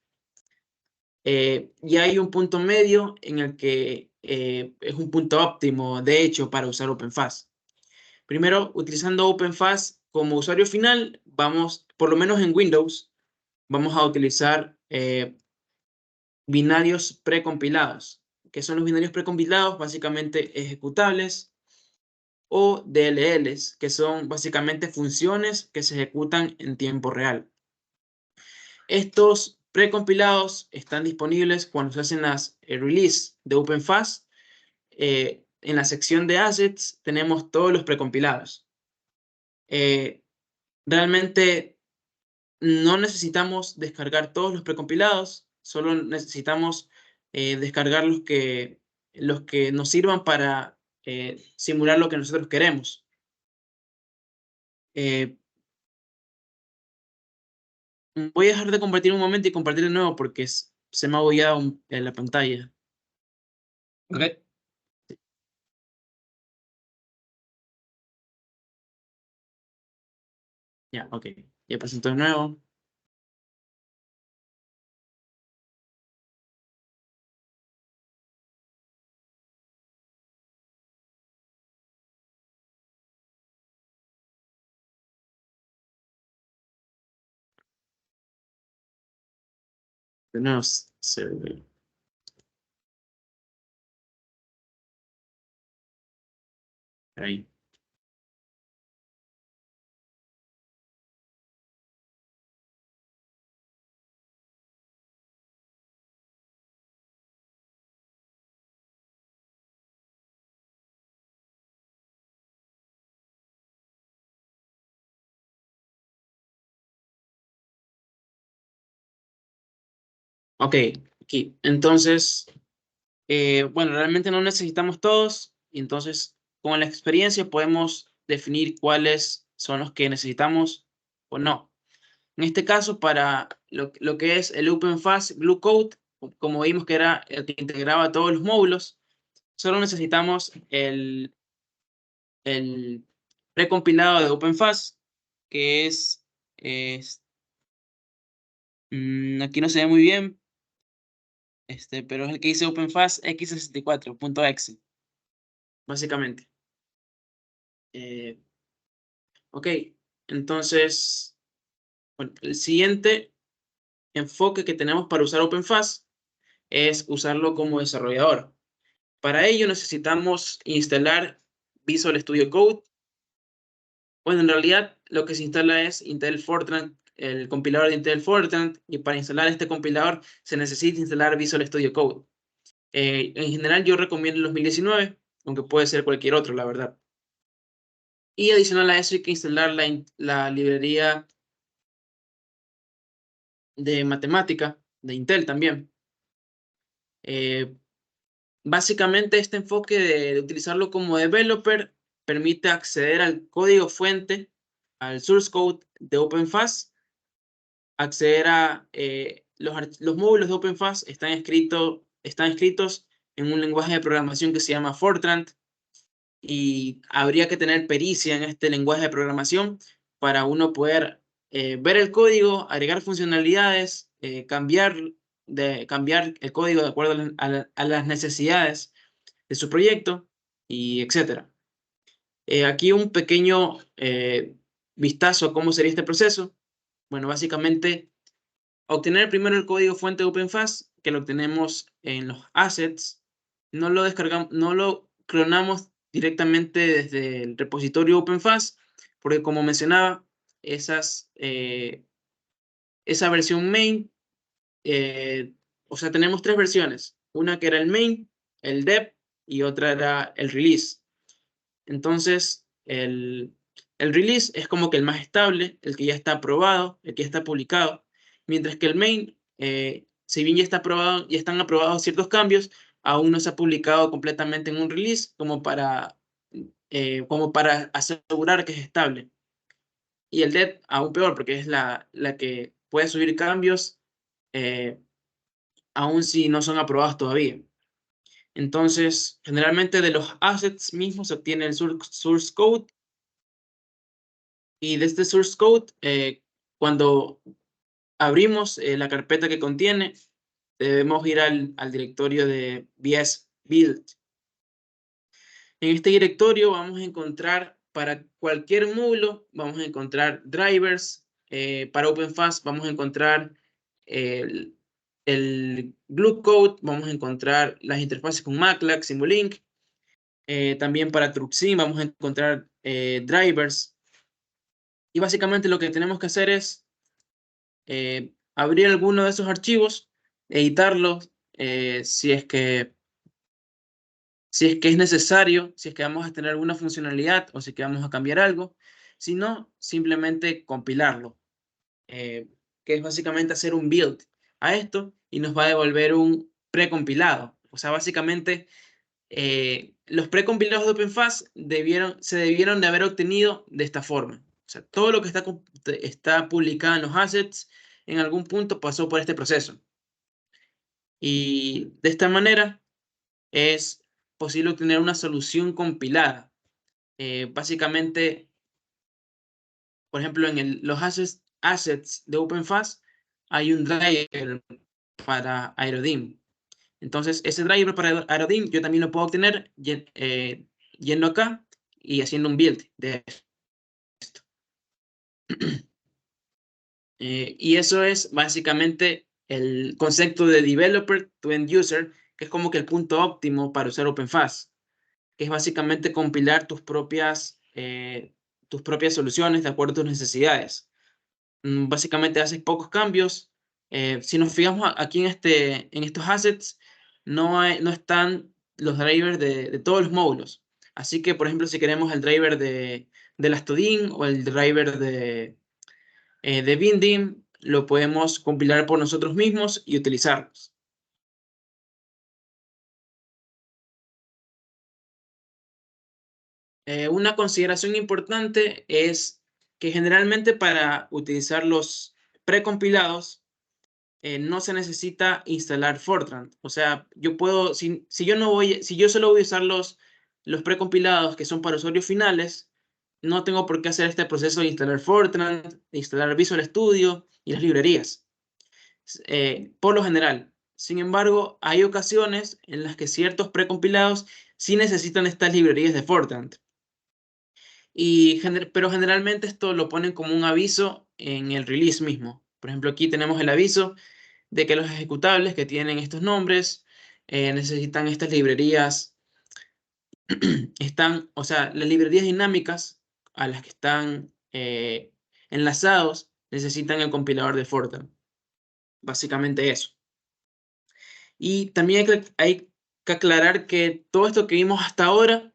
Y hay un punto medio en el que es un punto óptimo, de hecho, para usar OpenFAS. Primero, utilizando OpenFAS como usuario final, por lo menos en Windows, vamos a utilizar binarios precompilados. ¿Qué son los binarios precompilados? Básicamente ejecutables, o DLLs, que son básicamente funciones que se ejecutan en tiempo real. Estos precompilados están disponibles cuando se hacen las release de OpenFAS. En la sección de assets tenemos todos los precompilados. Realmente no necesitamos descargar todos los precompilados, solo necesitamos descargar los que nos sirvan para simular lo que nosotros queremos. Voy a dejar de compartir un momento y compartir de nuevo porque se me ha bugueado la pantalla.
Ok.
Ya, ok. Ya presento de nuevo. De nuevo ahí. Ok, aquí. Entonces, bueno, realmente no necesitamos todos, y entonces con la experiencia podemos definir cuáles son los que necesitamos o no. En este caso, para lo que es el OpenFast Glue Code, como vimos que era el que integraba todos los módulos, solo necesitamos el precompilado de OpenFast, que aquí no se ve muy bien, pero es el que dice OpenFast x64.exe, básicamente. Ok, entonces, bueno, el siguiente enfoque que tenemos para usar OpenFast es usarlo como desarrollador. Para ello necesitamos instalar Visual Studio Code. Bueno, en realidad lo que se instala es Intel Fortran, el compilador de Intel Fortran, y para instalar este compilador se necesita instalar Visual Studio Code. En general yo recomiendo el 2019, aunque puede ser cualquier otro, la verdad. Y adicional a eso hay que instalar la librería de matemática de Intel también. Básicamente este enfoque de utilizarlo como developer permite acceder al código fuente, al source code de OpenFast, acceder a los módulos de OpenFast están escritos en un lenguaje de programación que se llama Fortran, y habría que tener pericia en este lenguaje de programación para uno poder ver el código, agregar funcionalidades, cambiar el código de acuerdo a las necesidades de su proyecto, y etcétera. Aquí un pequeño vistazo a cómo sería este proceso. Bueno, básicamente obtener primero el código fuente de OpenFast, que lo tenemos en los assets. No lo descargamos, no lo clonamos directamente desde el repositorio OpenFast, porque como mencionaba, esa versión main, o sea, tenemos tres versiones. Una que era el main, el dev, y otra era el release. Entonces, el release es como que el más estable, el que ya está aprobado, el que ya está publicado, mientras que el main, si bien ya está aprobado, ya están aprobados ciertos cambios, aún no se ha publicado completamente en un release como para asegurar que es estable. Y el dev aún peor, porque es la que puede subir cambios eh, aún si no son aprobados todavía. Entonces, generalmente de los assets mismos se obtiene el source code, y de este source code, cuando abrimos la carpeta que contiene, debemos ir al directorio de VS Build. En este directorio vamos a encontrar para cualquier módulo, vamos a encontrar drivers. Para OpenFast vamos a encontrar el Glue Code, vamos a encontrar las interfaces con MATLAB, Simulink. También para TrueSym vamos a encontrar drivers. Y básicamente lo que tenemos que hacer es abrir alguno de esos archivos, editarlos si es que es necesario, si es que vamos a tener alguna funcionalidad o si es que vamos a cambiar algo. Si no, simplemente compilarlo, que es básicamente hacer un build a esto y nos va a devolver un precompilado. O sea, básicamente los precompilados de OpenFast se debieron de haber obtenido de esta forma. O sea, todo lo que está publicado en los assets en algún punto pasó por este proceso. Y de esta manera es posible obtener una solución compilada. Básicamente, por ejemplo, en los assets de OpenFast hay un driver para Aerodim. Entonces, ese driver para Aerodim yo también lo puedo obtener yendo acá y haciendo un build de esto. Y eso es básicamente el concepto de developer to end user, que es como que el punto óptimo para usar OpenFast, que es básicamente compilar tus propias soluciones de acuerdo a tus necesidades. Básicamente haces pocos cambios. Si nos fijamos aquí en estos assets, no están los drivers de todos los módulos. Así que, por ejemplo, si queremos el driver de Lastodin o el driver de Bindim, lo podemos compilar por nosotros mismos y utilizarlos. Una consideración importante es que generalmente para utilizar los precompilados no se necesita instalar Fortran. O sea, yo puedo, si yo solo voy a usar los precompilados que son para usuarios finales, no tengo por qué hacer este proceso de instalar Fortran, de instalar Visual Studio y las librerías. Por lo general. Sin embargo, hay ocasiones en las que ciertos precompilados sí necesitan estas librerías de Fortran. Pero generalmente esto lo ponen como un aviso en el release mismo. Por ejemplo, aquí tenemos el aviso de que los ejecutables que tienen estos nombres necesitan estas librerías. O sea, las librerías dinámicas a las que están enlazados necesitan el compilador de Fortran. Básicamente eso. Y también hay que aclarar que todo esto que vimos hasta ahora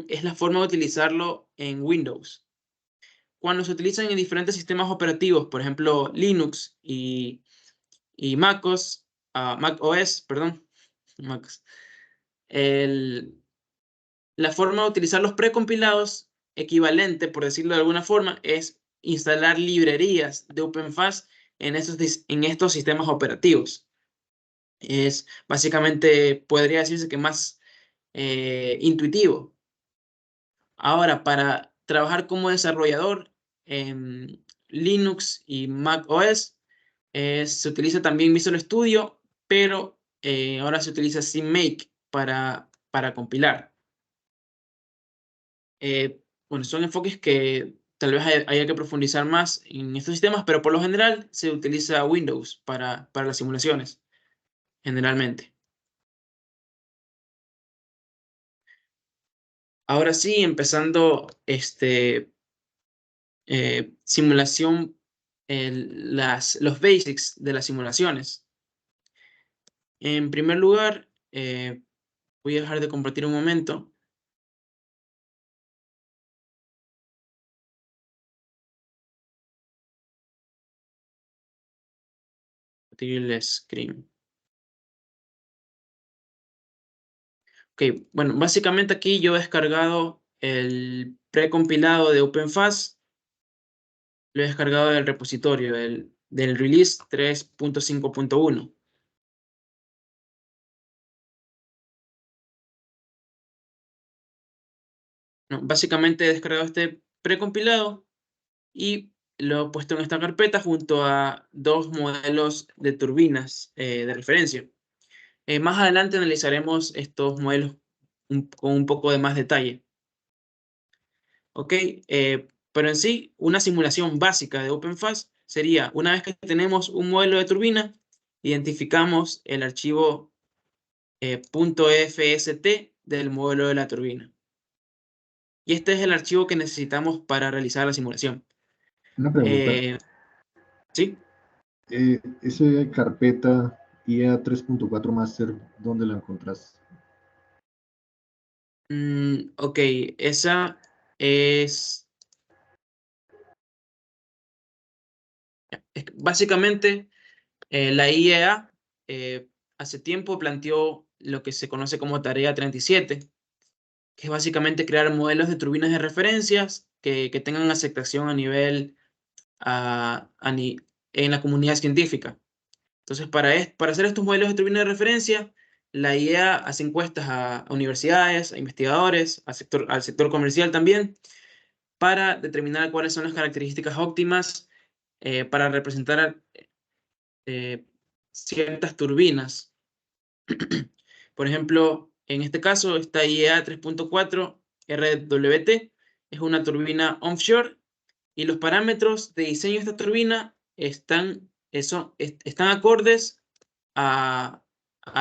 es la forma de utilizarlo en Windows. Cuando se utilizan en diferentes sistemas operativos, por ejemplo, Linux y MacOS, Mac OS, perdón, MacOS, la forma de utilizar los precompilados equivalente, por decirlo de alguna forma, es instalar librerías de OpenFAS en estos sistemas operativos. Es básicamente, podría decirse que más intuitivo. Ahora, para trabajar como desarrollador en Linux y Mac OS, se utiliza también Visual Studio, pero ahora se utiliza CMake para compilar. Bueno, son enfoques que tal vez haya que profundizar más en estos sistemas, pero por lo general se utiliza Windows para las simulaciones, generalmente. Ahora sí, empezando simulación, los basics de las simulaciones. En primer lugar, voy a dejar de compartir un momento. Compartir el screen. Ok, bueno, básicamente aquí yo he descargado el precompilado de OpenFAS. Lo he descargado del repositorio del release 3.5.1. No, básicamente he descargado este precompilado y lo he puesto en esta carpeta junto a dos modelos de turbinas de referencia. Más adelante analizaremos estos modelos con un poco de más detalle. Ok, pero en sí, una simulación básica de OpenFAS sería, una vez que tenemos un modelo de turbina, identificamos el archivo .fst del modelo de la turbina. Y este es el archivo que necesitamos para realizar la simulación.
Una pregunta.
¿Sí?
Esa carpeta IA 3.4 Master, ¿dónde la encontrás?
Ok, esa es básicamente la IEA hace tiempo planteó lo que se conoce como Tarea 37, que es básicamente crear modelos de turbinas de referencias que tengan aceptación a nivel en la comunidad científica. Entonces, para hacer estos modelos de turbina de referencia, la IEA hace encuestas a universidades, a investigadores, al sector comercial también, para determinar cuáles son las características óptimas para representar ciertas turbinas. Por ejemplo, en este caso, esta IEA 3.4 RWT es una turbina onshore y los parámetros de diseño de esta turbina están acordes a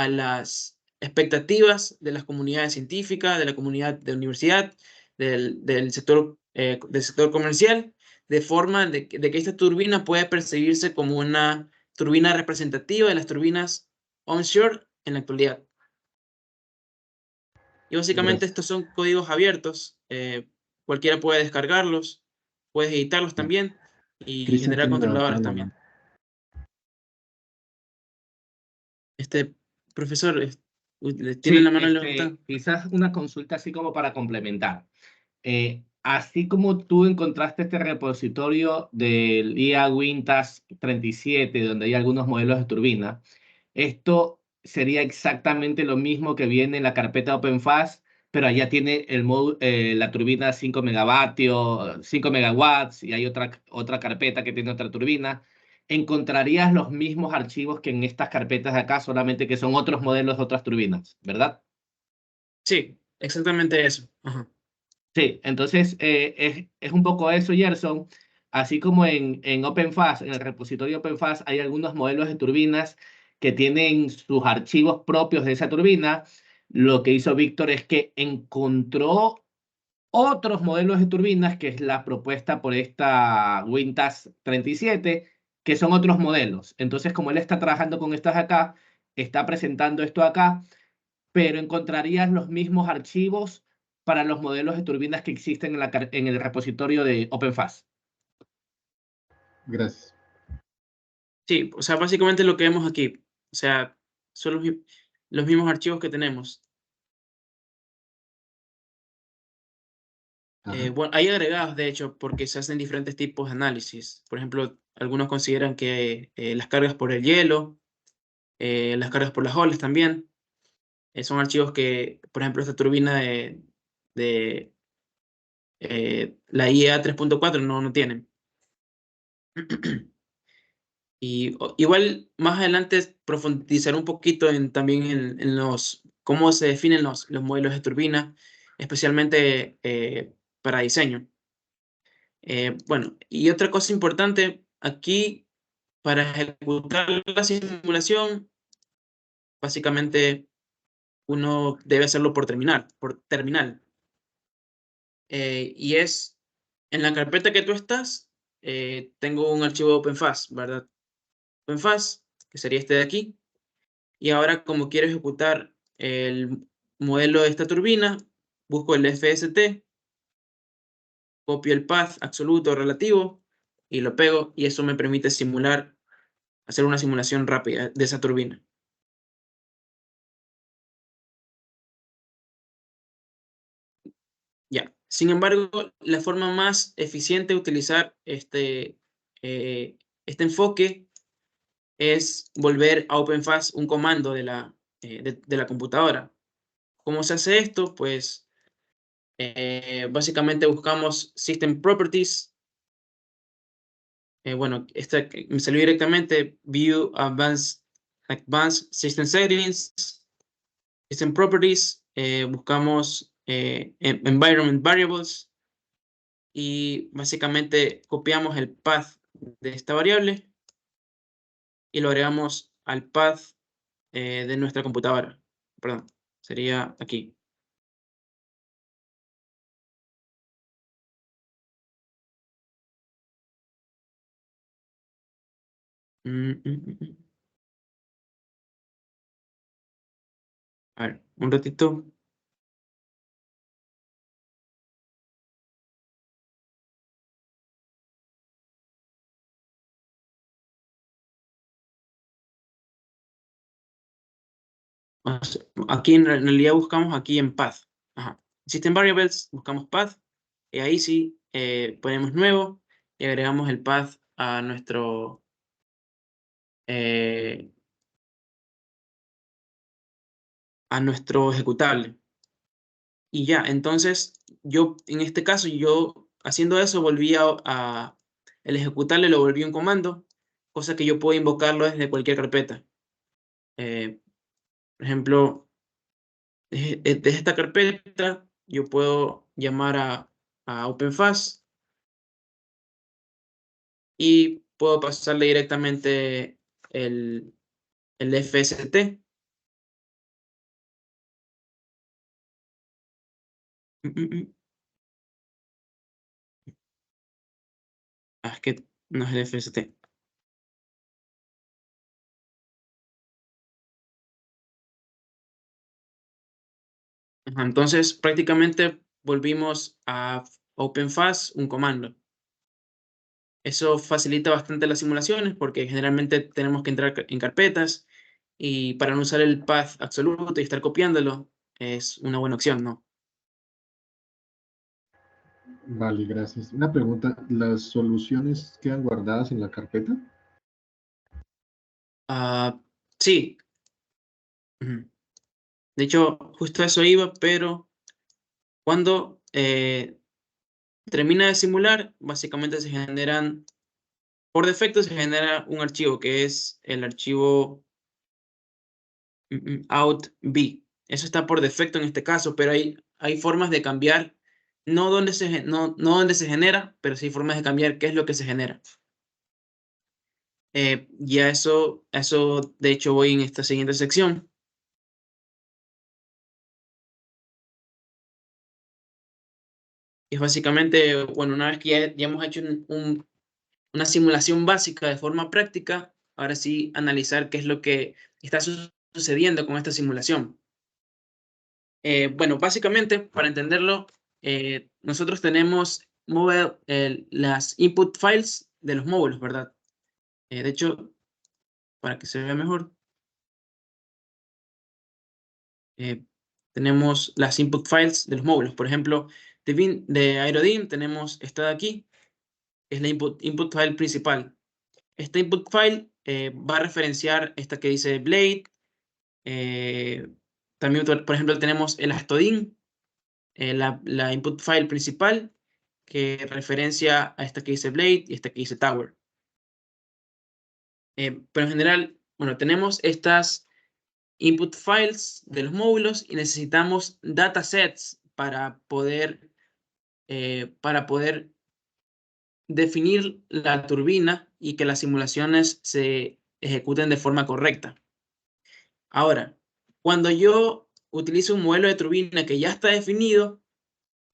las expectativas de las comunidades científicas, de la comunidad de universidad, del sector comercial, de forma de que esta turbina pueda percibirse como una turbina representativa de las turbinas onshore en la actualidad. Y básicamente
Gracias.
estos son códigos abiertos, cualquiera puede descargarlos, puedes editarlos también y
Cristian
generar
tiene
controladoras
levantada la
también.
mano.
Profesor, tiene la
Sí,
mano levantada.
quizás una consulta así como para complementar. así como tú encontraste este repositorio del IA WinTask 37, donde hay algunos modelos de turbina, esto sería exactamente lo mismo que viene en la carpeta OpenFast, pero allá tiene la turbina 5 megavatios, 5 megawatts, y hay otra carpeta que tiene otra turbina. Encontrarías los mismos archivos que en estas carpetas de acá, solamente que son otros modelos de otras turbinas, ¿verdad?
Sí, exactamente eso. Ajá.
Sí, entonces es un poco eso, Gerson. Así como en OpenFast, en el repositorio OpenFast, hay algunos modelos de turbinas que tienen sus archivos propios de esa turbina. Lo que hizo Víctor es que encontró otros modelos de turbinas, que es la propuesta por esta WinTask 37, que son otros modelos. Entonces, como él está trabajando con estas acá, está presentando esto acá, pero encontrarías los mismos archivos para los modelos de turbinas que existen en el repositorio de OpenFast.
Gracias.
Sí, o sea, básicamente lo que vemos aquí, o sea, son los mismos archivos que tenemos.
Ajá.
Bueno, hay agregados, de hecho, porque se hacen diferentes tipos de análisis. Por ejemplo, algunos consideran que las cargas por el hielo, las cargas por las olas también, son archivos que, por ejemplo, esta turbina de la IEA 3.4 no tienen. Y igual más adelante profundizar un poquito también en cómo se definen los modelos de turbina, especialmente para diseño. Bueno, y otra cosa importante, aquí para ejecutar la simulación, básicamente uno debe hacerlo por terminal. Y es en la carpeta que tú estás, tengo un archivo OpenFast, ¿verdad? OpenFast, que sería este de aquí. Y ahora, como quiero ejecutar el modelo de esta turbina, busco el FST, copio el path absoluto relativo y lo pego, y eso me permite hacer una simulación rápida de esa turbina. Ya. Sin embargo, la forma más eficiente de utilizar este enfoque es volver a OpenFast un comando de la computadora. ¿Cómo se hace esto? Pues básicamente buscamos System Properties. Bueno, esta me salió directamente View Advanced System Settings, System Properties, buscamos Environment Variables y básicamente copiamos el path de esta variable y lo agregamos al path de nuestra computadora. Perdón, sería aquí. A ver, un ratito. Aquí en realidad buscamos aquí en path. Ajá. System Variables, buscamos path. Y ahí sí ponemos nuevo y agregamos el path eh, a nuestro ejecutable. Y ya, entonces yo, en este caso, yo haciendo eso volví el ejecutable lo volví un comando, cosa que yo puedo invocarlo desde cualquier carpeta. Eh, por ejemplo, desde esta carpeta yo puedo llamar a OpenFast y puedo pasarle directamente el FST. Mm, mm, mm. Es que no es el FST. Ajá, entonces, prácticamente volvimos a OpenFast un comando. Eso facilita bastante las simulaciones porque generalmente tenemos que entrar en carpetas y para no usar el path absoluto y estar copiándolo es una buena opción, ¿no?
Vale, gracias. Una pregunta, ¿las soluciones quedan guardadas en la carpeta?
Sí. Ujú. De hecho, justo a eso iba, pero cuando termina de simular, básicamente se generan, por defecto se genera un archivo que es el archivo outb. Eso está por defecto en este caso, pero hay formas de cambiar, no donde no donde se genera, pero sí hay formas de cambiar qué es lo que se genera. Ya eso de hecho voy en esta siguiente sección. Es básicamente, bueno, una vez que ya hemos hecho una simulación básica de forma práctica, ahora sí analizar qué es lo que está sucediendo con esta simulación. Bueno, básicamente, para entenderlo, nosotros tenemos las input files de los módulos, ¿verdad? De hecho, para que se vea mejor, tenemos las input files de los módulos. Por ejemplo, de Aerodim tenemos esta de aquí, es la input file principal. Esta input file va a referenciar esta que dice Blade. También, por ejemplo, tenemos el Astodin, la input file principal, que referencia a esta que dice Blade y esta que dice Tower. Pero en general, bueno, tenemos estas input files de los módulos y necesitamos datasets para poder definir la turbina y que las simulaciones se ejecuten de forma correcta. Ahora, cuando yo utilizo un modelo de turbina que ya está definido,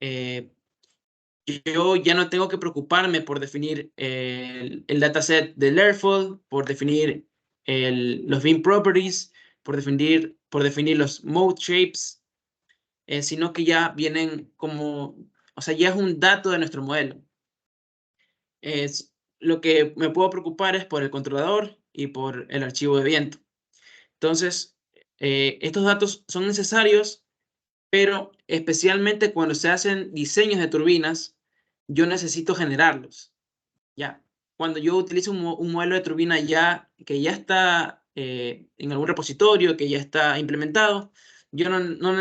yo ya no tengo que preocuparme por definir el dataset del airfoil, por definir los beam properties, por definir los mode shapes, sino que ya vienen como, o sea, ya es un dato de nuestro modelo. Lo que me puedo preocupar es por el controlador y por el archivo de viento. Entonces, estos datos son necesarios, pero especialmente cuando se hacen diseños de turbinas, yo necesito generarlos. Ya, cuando yo utilizo un modelo de turbina que ya está en algún repositorio, que ya está implementado, yo no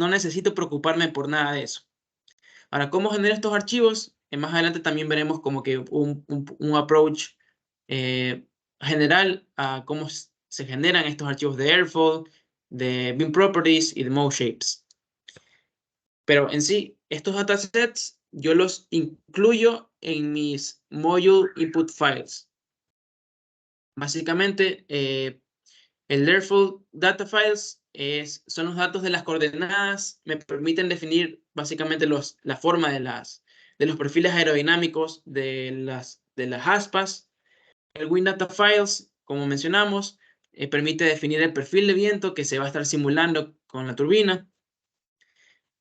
necesito preocuparme por nada de eso. Ahora, ¿cómo genero estos archivos? Más adelante también veremos como que un approach general a cómo se generan estos archivos de airfoil, de beam properties y de mode shapes. Pero en sí, estos datasets yo los incluyo en mis module input files. Básicamente, el airfoil data files son los datos de las coordenadas, me permiten definir básicamente la forma de los perfiles aerodinámicos de las aspas. El wind data files, como mencionamos, permite definir el perfil de viento que se va a estar simulando con la turbina.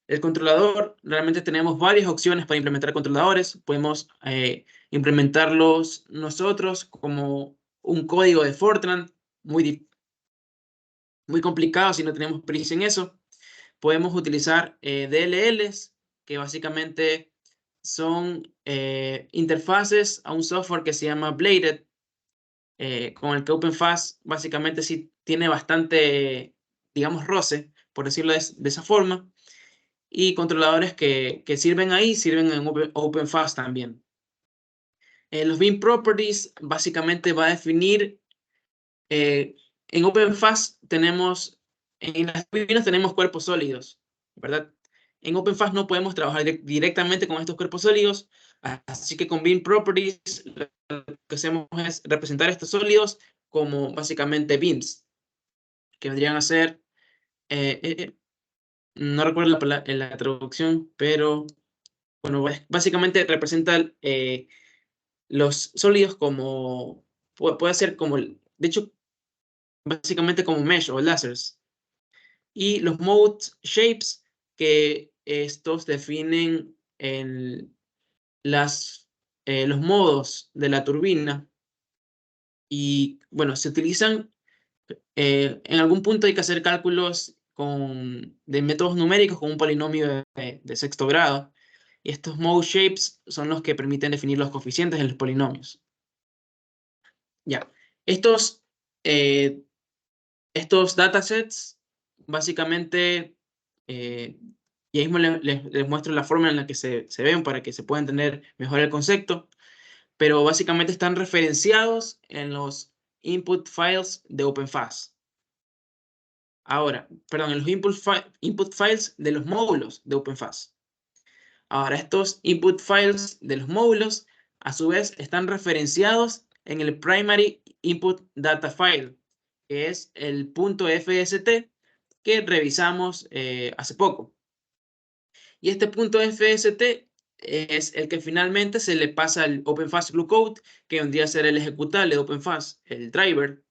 El controlador, realmente tenemos varias opciones para implementar controladores. Podemos implementarlos nosotros como un código de Fortran, muy complicado si no tenemos experiencia en eso. Podemos utilizar DLLs, que básicamente son interfaces a un software que se llama Bladed, con el que OpenFast básicamente sí tiene bastante, digamos, roce, por decirlo de esa forma. Y controladores que sirven ahí, sirven en OpenFast también. Los beam properties básicamente va a definir, en OpenFast en las turbinas tenemos cuerpos sólidos, ¿verdad? En OpenFast no podemos trabajar directamente con estos cuerpos sólidos, así que con beam properties lo que hacemos es representar estos sólidos como básicamente beams, que vendrían a ser, no recuerdo la traducción, pero bueno, básicamente representa los sólidos como, puede ser como, de hecho, básicamente como mesh o lasers. Y los mode shapes, que estos definen los modos de la turbina. Y bueno, se utilizan, en algún punto hay que hacer cálculos de métodos numéricos con un polinomio de sexto grado. y estos mode shapes son los que permiten definir los coeficientes de los polinomios. Ya, estos datasets, básicamente, y ahí mismo les muestro la forma en la que se ven para que se pueda entender mejor el concepto, pero básicamente están referenciados en los input files de OpenFAS. Ahora, perdón, en los input files de los módulos de OpenFAS. Ahora, estos input files de los módulos, a su vez, están referenciados en el primary input data file, que es el .fst que revisamos hace poco. Y este .fst es el que finalmente se le pasa al OpenFAS Glue Code, que vendría a ser el ejecutable de OpenFAS, el driver,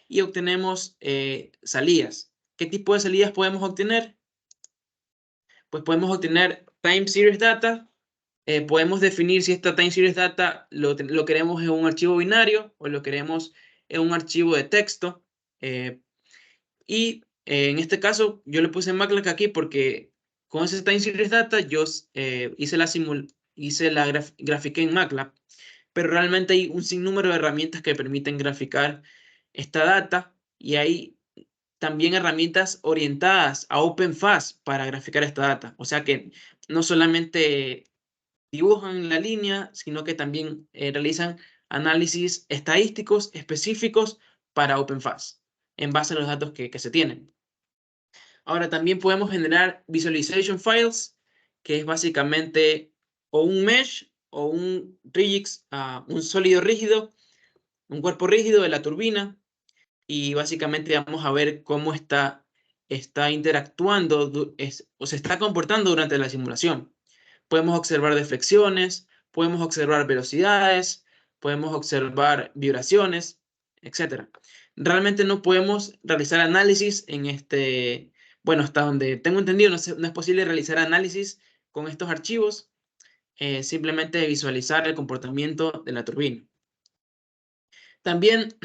y obtenemos salidas. ¿Qué tipo de salidas podemos obtener? Pues podemos obtener time series data. Podemos definir si esta time series data lo queremos en un archivo binario o lo queremos en un archivo de texto. En este caso yo le puse MATLAB aquí porque con ese time series data yo grafiqué en MATLAB, pero realmente hay un sinnúmero de herramientas que permiten graficar esta data y hay también herramientas orientadas a OpenFAS para graficar esta data. O sea que no solamente dibujan la línea, sino que también realizan análisis estadísticos específicos para OpenFAS en base a los datos que se tienen. Ahora también podemos generar visualization files, que es básicamente o un mesh o un regix, un sólido rígido, un cuerpo rígido de la turbina, y básicamente vamos a ver cómo está interactuando o se está comportando durante la simulación. Podemos observar deflexiones, podemos observar velocidades, podemos observar vibraciones, etc. Realmente no podemos realizar análisis bueno, hasta donde tengo entendido, no es posible realizar análisis con estos archivos, simplemente visualizar el comportamiento de la turbina. También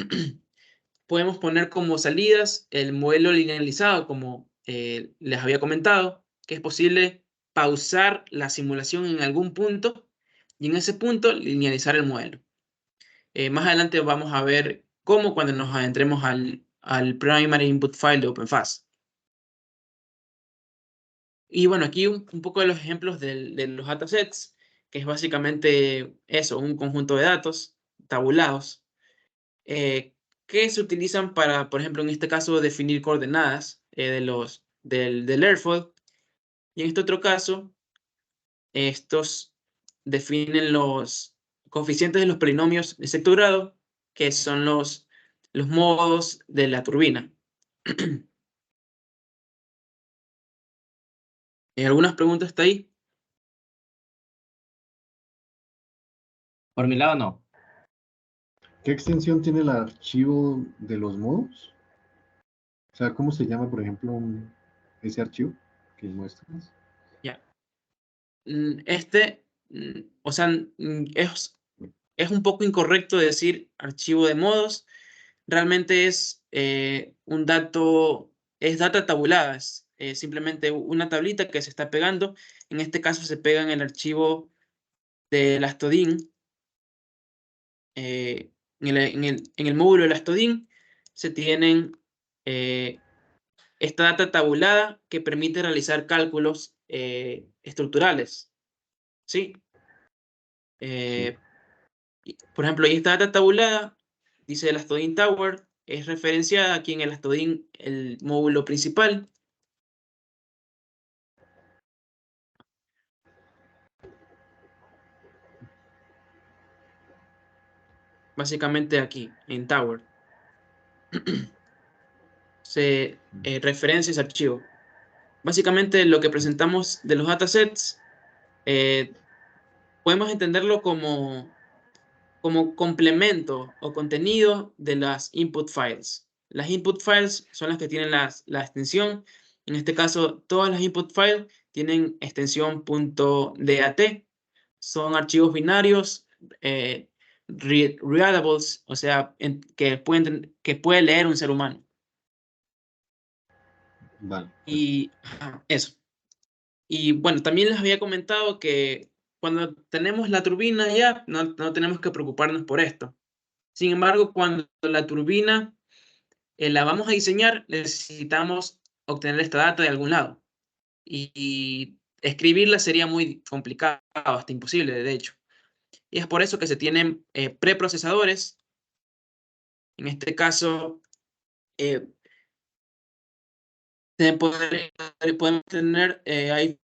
podemos poner como salidas el modelo linealizado, como les había comentado, que es posible pausar la simulación en algún punto y en ese punto linealizar el modelo. Más adelante vamos a ver cómo cuando nos adentremos al primary input file de OpenFAS. Y bueno, aquí un poco de los ejemplos de los datasets, que es básicamente eso, un conjunto de datos tabulados, que se utilizan para, por ejemplo, en este caso, definir coordenadas del airfoil. Y en este otro caso, estos definen los coeficientes de los polinomios de sexto grado, que son los modos de la turbina. ¿Algunas preguntas hasta ahí?
Por mi lado, no.
¿Qué extensión tiene el archivo de los modos? O sea, ¿cómo se llama, por ejemplo, ese archivo que muestras?
Ya. O sea, es un poco incorrecto decir archivo de modos. Realmente es data tabulada, es simplemente una tablita que se está pegando. En este caso se pega en el archivo del Astodin. En el módulo del Astodin se tienen esta data tabulada que permite realizar cálculos estructurales. ¿Sí? Por ejemplo, ahí esta data tabulada, dice el Astodin Tower, es referenciada aquí en el Astodin, el módulo principal. Básicamente aquí, en Tower. Se referencia ese archivo. Básicamente lo que presentamos de los datasets, podemos entenderlo como complemento o contenido de las input files. Las input files son las que tienen la extensión. En este caso, todas las input files tienen extensión .dat. Son archivos binarios readables, o sea, que puede leer un ser humano.
Vale.
Y eso. Y bueno, también les había comentado que cuando tenemos la turbina ya, no tenemos que preocuparnos por esto. Sin embargo, cuando la turbina la vamos a diseñar, necesitamos obtener esta data de algún lado. Y escribirla sería muy complicado, hasta imposible, de hecho. Y es por eso que se tienen preprocesadores. En este caso, podemos tener hay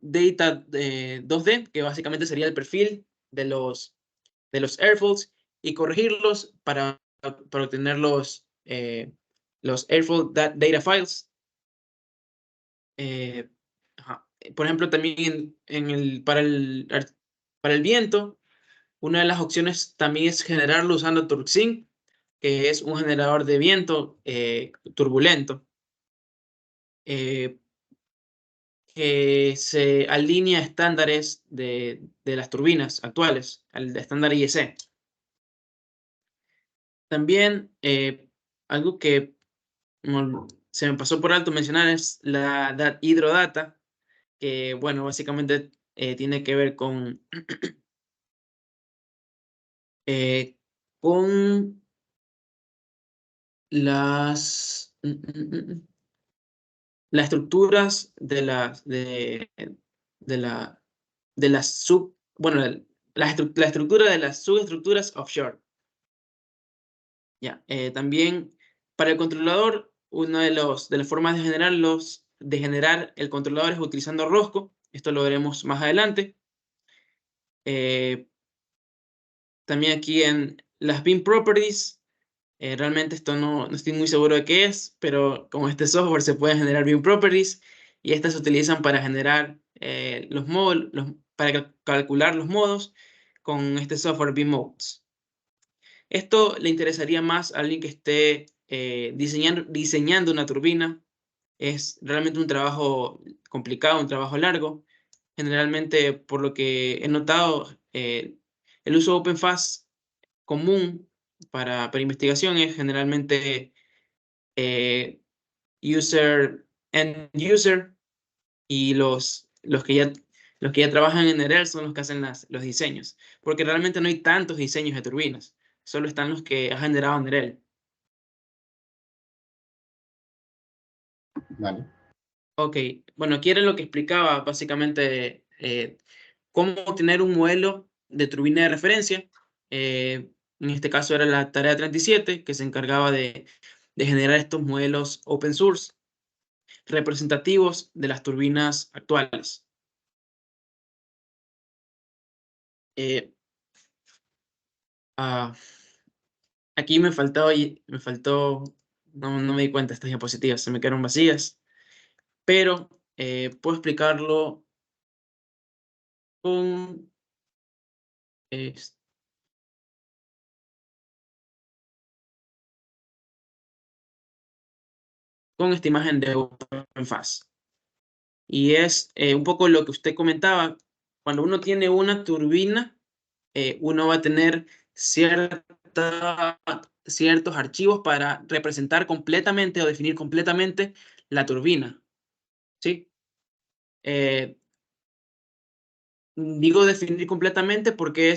data 2D, que básicamente sería el perfil de los airfolds, y corregirlos para obtener los airfold data files. Ajá. Por ejemplo, también para el viento, una de las opciones también es generarlo usando TurkSync, que es un generador de viento turbulento, que se alinea a estándares de las turbinas actuales, al estándar IEC. También algo que se me pasó por alto mencionar es la hidrodata, que bueno, básicamente tiene que ver con las estructuras la estructura de las subestructuras offshore. Ya, también para el controlador, una de las formas de generar el controlador es utilizando Rosco. Esto lo veremos más adelante. También aquí en las BIM Properties, realmente esto no estoy muy seguro de qué es, pero con este software se pueden generar BIM Properties y estas se utilizan para generar los modos, para calcular los modos con este software BIM Modes. Esto le interesaría más a alguien que esté diseñando una turbina. Es realmente un trabajo complicado, un trabajo largo. Generalmente, por lo que he notado, el uso de OpenFAS común para investigación es generalmente eh, end user, y los que ya trabajan en NEREL son los que hacen los diseños, porque realmente no hay tantos diseños de turbinas, solo están los que ha generado NEREL.
Vale.
Ok, bueno, aquí era lo que explicaba básicamente cómo tener un modelo de turbina de referencia. En este caso era la tarea 37, que se encargaba de generar estos modelos open source representativos de las turbinas actuales. Aquí me faltó, no me di cuenta, estas diapositivas se me quedaron vacías, pero puedo explicarlo con, es- con esta imagen de OpenFAS. Y es un poco lo que usted comentaba, cuando uno tiene una turbina, uno va a tener ciertos archivos para representar completamente o definir completamente la turbina, ¿sí? Digo definir completamente porque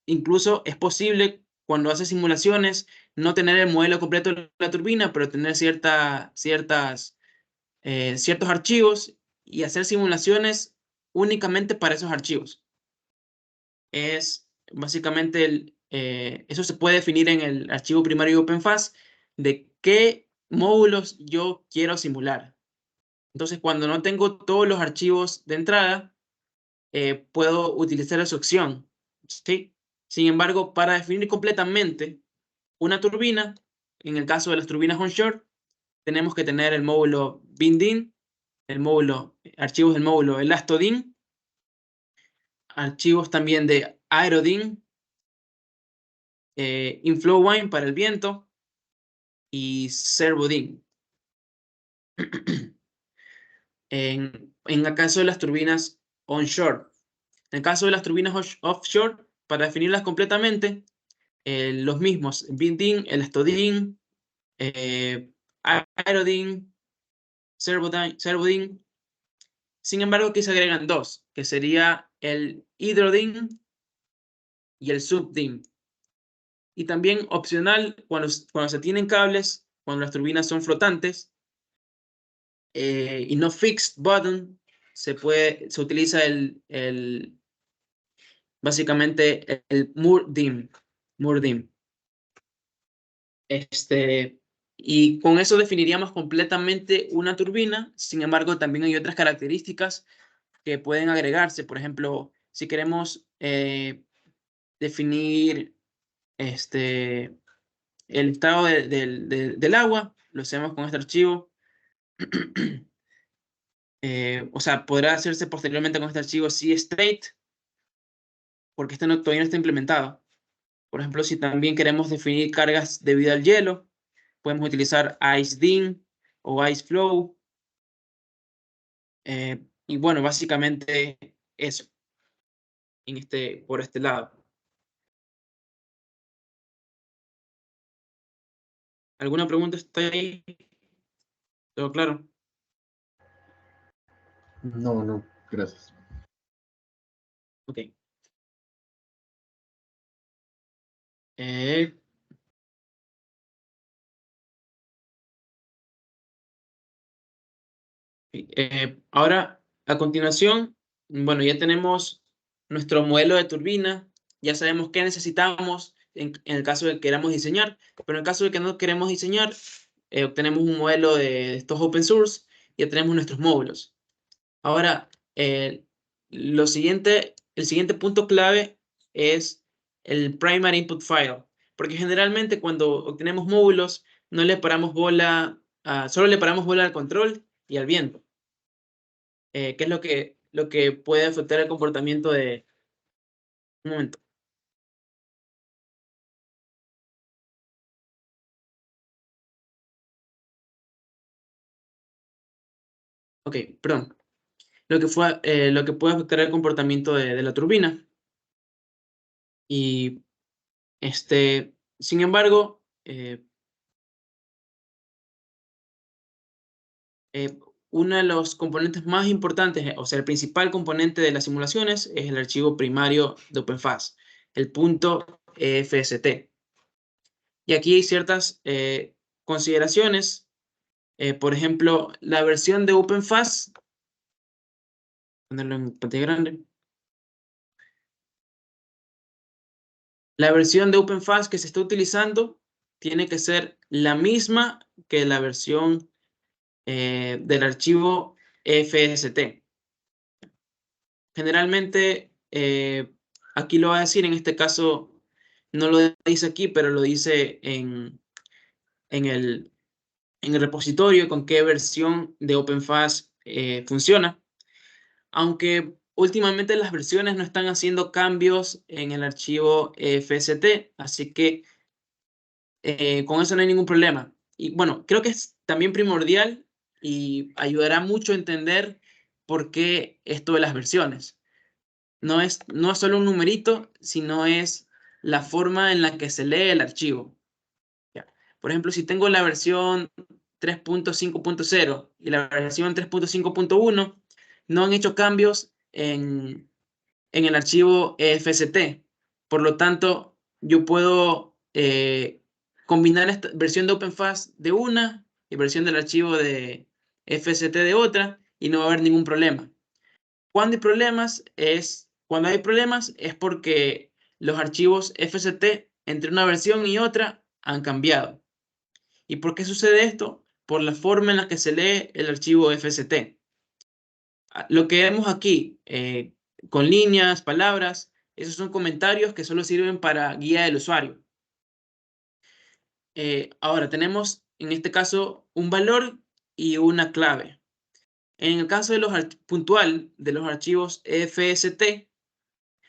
incluso es posible cuando hace simulaciones no tener el modelo completo de la turbina, pero tener ciertos archivos y hacer simulaciones únicamente para esos archivos. Es básicamente eso se puede definir en el archivo primario de OpenFAS de qué módulos yo quiero simular. Entonces, cuando no tengo todos los archivos de entrada, puedo utilizar esa opción, ¿sí? Sin embargo, para definir completamente una turbina, en el caso de las turbinas onshore, tenemos que tener el módulo BINDIN, archivos del módulo ELASTODIN, archivos también de AERODIN, InflowWine para el viento y SERVODIN. En el caso de las turbinas onshore. En el caso de las turbinas offshore, para definirlas completamente, los mismos, BINDIN, ELASTODIN, AERODIN, SERVODIN Sin embargo, aquí se agregan dos, que sería el hydrodim y el subdim. Y también opcional, cuando se tienen cables, cuando las turbinas son flotantes y no fixed button, se utiliza básicamente el Moore-Dim. Y con eso definiríamos completamente una turbina. Sin embargo, también hay otras características que pueden agregarse. Por ejemplo, si queremos definir el estado del agua, lo hacemos con este archivo. O sea, podrá hacerse posteriormente con este archivo CState, porque este todavía no está implementado. Por ejemplo, si también queremos definir cargas debido al hielo, podemos utilizar IceDim o IceFlow. Y bueno, básicamente eso, por este lado. ¿Alguna pregunta está ahí? ¿Todo claro?
No, gracias.
Ok. Eh, Ahora, a continuación, bueno, ya tenemos nuestro modelo de turbina, ya sabemos qué necesitamos en el caso de que queramos diseñar, pero en el caso de que no queremos diseñar, obtenemos un modelo de estos open source y ya tenemos nuestros módulos. Ahora, el siguiente punto clave es el primary input file, porque generalmente cuando obtenemos módulos no le paramos bola, solo le paramos bola al control y al viento, que es lo que puede afectar el comportamiento de... Un momento. Ok, perdón. Lo que puede afectar el comportamiento de la turbina. Y sin embargo, uno de los componentes más importantes, o sea, el principal componente de las simulaciones es el archivo primario de OpenFAS, el punto .fst. Y aquí hay ciertas consideraciones. Por ejemplo, la versión de OpenFAS, ponerlo en pantalla grande. La versión de OpenFAS que se está utilizando tiene que ser la misma que la versión del archivo FST. Generalmente, aquí lo va a decir, en este caso no lo dice aquí, pero lo dice en el repositorio con qué versión de OpenFAS funciona. Aunque últimamente las versiones no están haciendo cambios en el archivo FST, así que con eso no hay ningún problema. Y bueno, creo que es también primordial y ayudará mucho a entender por qué esto de las versiones. No es solo un numerito, sino es la forma en la que se lee el archivo. Ya. Por ejemplo, si tengo la versión 3.5.0 y la versión 3.5.1, no han hecho cambios en el archivo FST. Por lo tanto, yo puedo combinar esta versión de OpenFAS de una y versión del archivo de FST de otra y no va a haber ningún problema. Cuando hay problemas es porque los archivos FST entre una versión y otra han cambiado. ¿Y por qué sucede esto? Por la forma en la que se lee el archivo FST. Lo que vemos aquí, con líneas, palabras, esos son comentarios que solo sirven para guía del usuario. Ahora tenemos, en este caso, un valor y una clave. En el caso de puntual de los archivos FST,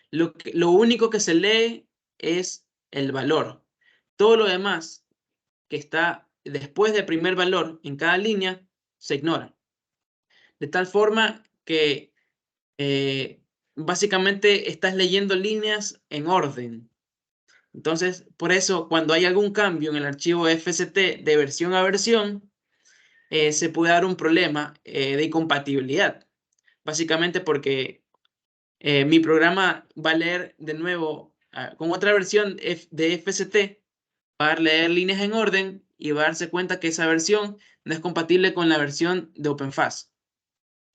lo único que se lee es el valor. Todo lo demás que está después del primer valor en cada línea se ignora. De tal forma que básicamente estás leyendo líneas en orden. Entonces, por eso, cuando hay algún cambio en el archivo FST de versión a versión, se puede dar un problema de incompatibilidad. básicamente porque mi programa va a leer de nuevo con otra versión de FST, va a leer líneas en orden y va a darse cuenta que esa versión no es compatible con la versión de OpenFast.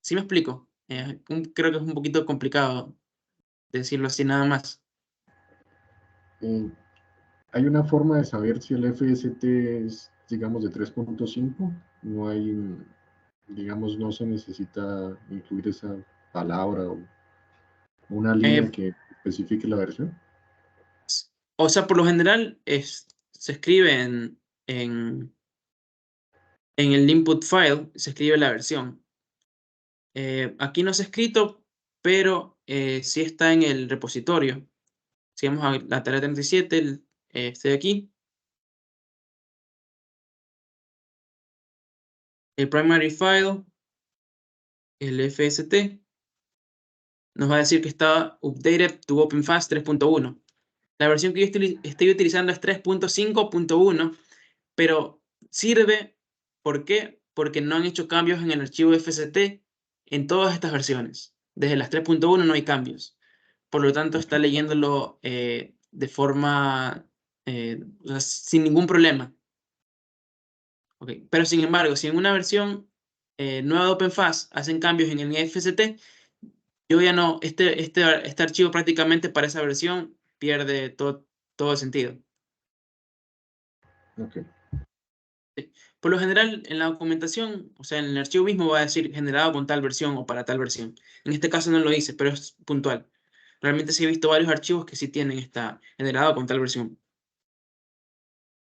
¿Sí me explico? Creo que es un poquito complicado decirlo así nada más.
¿Hay una forma de saber si el FST es, digamos, de 3.5? No hay, digamos, no se necesita incluir esa palabra o una línea que especifique la versión.
O sea, por lo general se escribe en el input file, se escribe la versión. Aquí no se ha escrito, pero sí está en el repositorio. Si vamos a la tarea 37, este de aquí. El primary file, el FST, nos va a decir que está updated to OpenFast 3.1. La versión que yo estoy utilizando es 3.5.1, pero sirve, ¿por qué? Porque no han hecho cambios en el archivo FST en todas estas versiones. Desde las 3.1 no hay cambios. Por lo tanto, está leyéndolo de forma, o sea, sin ningún problema. Okay. Pero sin embargo, si en una versión nueva de OpenFast hacen cambios en el FST, yo ya no, este archivo prácticamente para esa versión pierde todo el sentido.
Ok.
Por lo general, en la documentación, o sea, en el archivo mismo va a decir generado con tal versión o para tal versión. En este caso no lo dice, pero es puntual. Realmente sí he visto varios archivos que sí tienen esta generado con tal versión.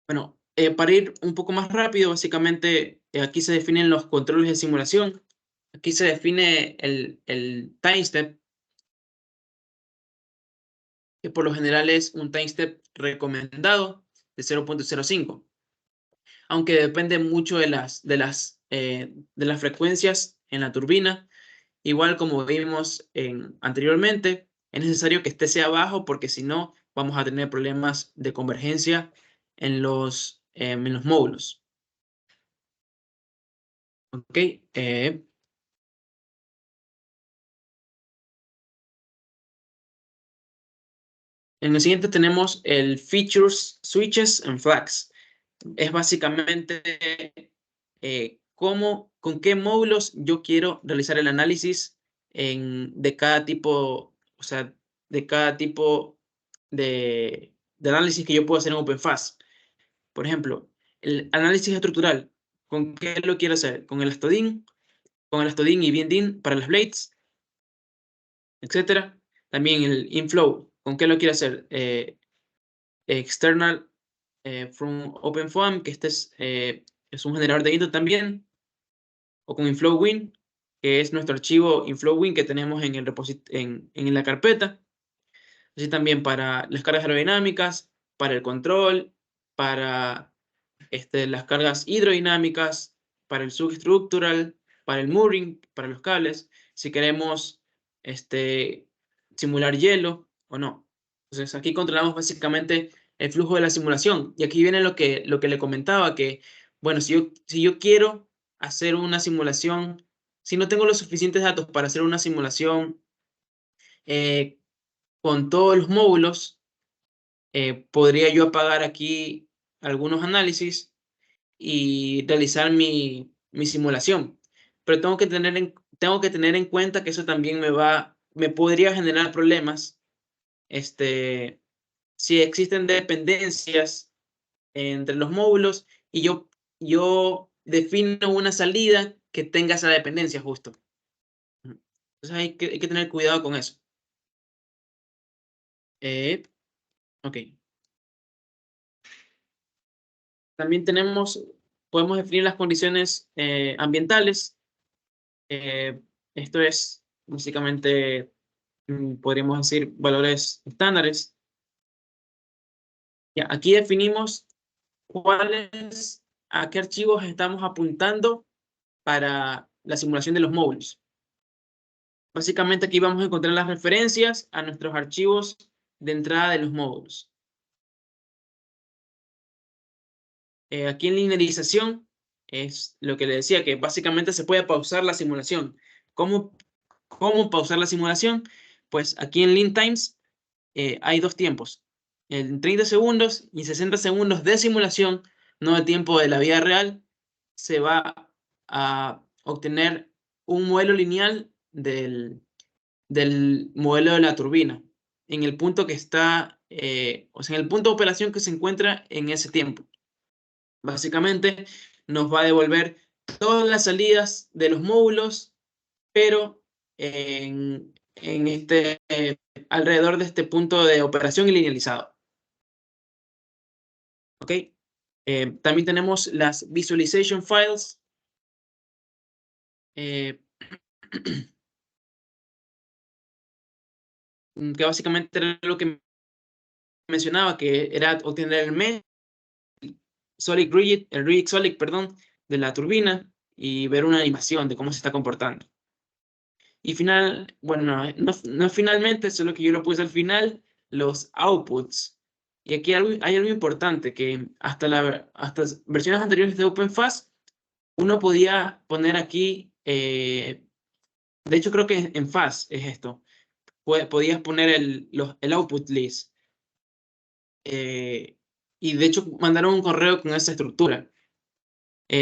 Bueno, para ir un poco más rápido, básicamente aquí se definen los controles de simulación. Aquí se define el time step, que por lo general es un time step recomendado de 0.05. Aunque depende mucho de las frecuencias en la turbina. Igual como vimos anteriormente, es necesario que este sea bajo porque si no vamos a tener problemas de convergencia en los módulos. Ok. En el siguiente tenemos el Features, Switches and Flags. Es básicamente con qué módulos yo quiero realizar el análisis de cada tipo, o sea, de cada tipo de análisis que yo puedo hacer en OpenFast. Por ejemplo, el análisis estructural, ¿con qué lo quiero hacer? ¿Con el Astodin? ¿Con el Astodin y BNDIN para las blades? Etcétera. También el inflow, ¿con qué lo quiero hacer? External from OpenFOAM, que este es un generador de intro también, o con InflowWin, que es nuestro archivo InflowWin que tenemos en la carpeta. Así también para las cargas aerodinámicas, para el control, para las cargas hidrodinámicas, para el substructural, para el mooring, para los cables, si queremos simular hielo o no. Entonces aquí controlamos básicamente el flujo de la simulación. Y aquí viene lo que le comentaba, que bueno, si yo quiero hacer una simulación, si no tengo los suficientes datos para hacer una simulación con todos los módulos, podría yo apagar aquí algunos análisis y realizar mi simulación. Pero tengo que tener en cuenta que eso también me podría generar problemas si existen dependencias entre los módulos y yo defino una salida que tenga esa dependencia justo. Entonces hay que tener cuidado con eso. Ok. También podemos definir las condiciones ambientales. Esto es básicamente, podríamos decir, valores estándares. Ya, aquí definimos a qué archivos estamos apuntando para la simulación de los módulos. Básicamente aquí vamos a encontrar las referencias a nuestros archivos de entrada de los módulos. Aquí en linearización es lo que le decía, que básicamente se puede pausar la simulación. ¿Cómo ¿Cómo pausar la simulación? Pues aquí en Lean Times hay dos tiempos. En 30 segundos y 60 segundos de simulación, no de tiempo de la vida real, se va a obtener un modelo lineal del modelo de la turbina en el punto que está, o sea, en el punto de operación que se encuentra en ese tiempo. Básicamente nos va a devolver todas las salidas de los módulos, pero alrededor de este punto de operación linealizado. ¿Ok? También tenemos las visualization files. Que básicamente era lo que mencionaba, que era obtener el mesh, el rigid solid, perdón, de la turbina y ver una animación de cómo se está comportando. Y bueno, no finalmente, solo que yo lo puse al final, los outputs. Y aquí hay algo importante, que hasta versiones anteriores de OpenFast, uno podía poner aquí, de hecho creo que en FAST es esto, podías poner el output list. Y de hecho mandaron un correo con esa estructura.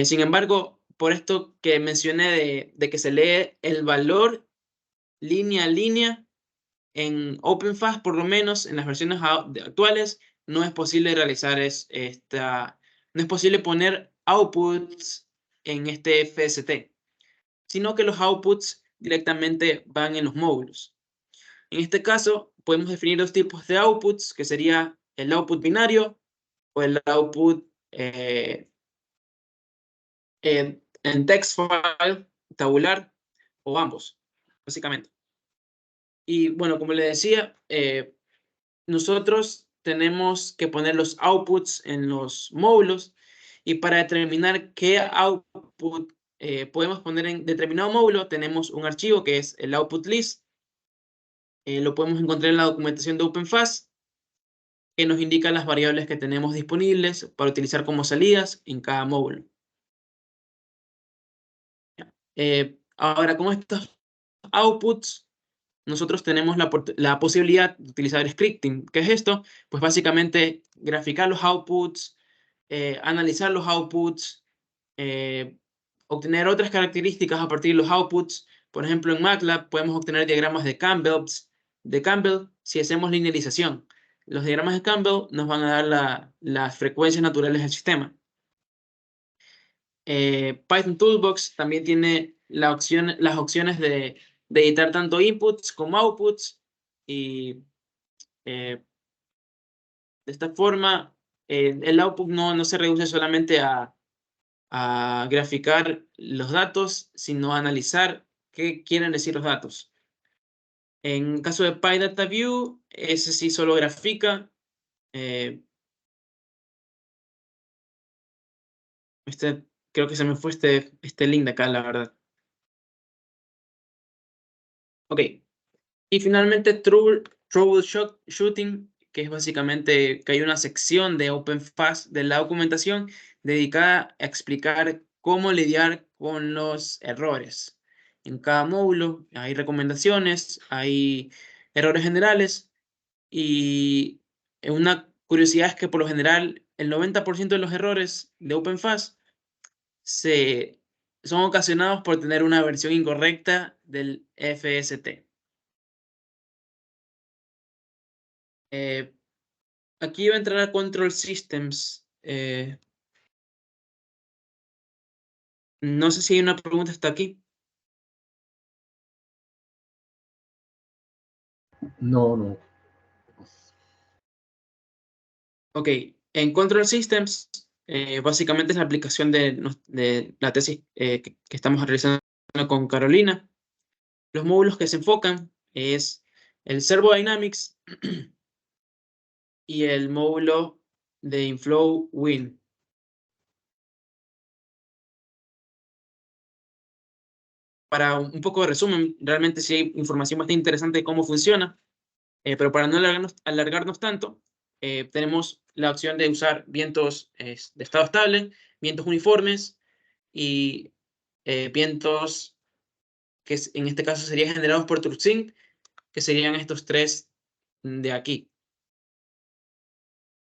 Sin embargo, por esto que mencioné de que se lee el valor línea a línea, en OpenFast, por lo menos en las versiones actuales, no es posible realizar no es posible poner outputs en este FST, sino que los outputs directamente van en los módulos. En este caso, podemos definir dos tipos de outputs, que sería el output binario o el output en text file, tabular, o ambos, básicamente. Y bueno, como le decía, nosotros tenemos que poner los outputs en los módulos, y para determinar qué output podemos poner en determinado módulo, tenemos un archivo que es el output list. Lo podemos encontrar en la documentación de OpenFast, que nos indica las variables que tenemos disponibles para utilizar como salidas en cada módulo. Ahora, con estos outputs, nosotros tenemos la posibilidad de utilizar scripting. ¿Qué es esto? Pues básicamente graficar los outputs, analizar los outputs, obtener otras características a partir de los outputs. Por ejemplo, en MATLAB podemos obtener diagramas de Campbell si hacemos linealización. Los diagramas de Campbell nos van a dar las frecuencias naturales del sistema. Python Toolbox también tiene las opciones de editar tanto inputs como outputs, y de esta forma el output no se reduce solamente a graficar los datos, sino a analizar qué quieren decir los datos. En caso de PyDataView, ese sí solo grafica. Creo que se me fue este link de acá, la verdad. Ok. Y finalmente, troubleshooting, que es básicamente que hay una sección de OpenFast de la documentación dedicada a explicar cómo lidiar con los errores. En cada módulo hay recomendaciones, hay errores generales, y una curiosidad es que por lo general el 90% de los errores de OpenFast son ocasionados por tener una versión incorrecta del FST. Aquí va a entrar a Control Systems. No sé si hay una pregunta hasta aquí.
No.
Ok, en Control Systems, básicamente es la aplicación de la tesis que estamos realizando con Carolina. Los módulos que se enfocan es el Servo Dynamics y el módulo de Inflow Wind. Para un poco de resumen, realmente sí hay información bastante interesante de cómo funciona, pero para no alargarnos tanto, tenemos la opción de usar vientos de estado estable, vientos uniformes y vientos que en este caso serían generados por TrueSync, que serían estos tres de aquí.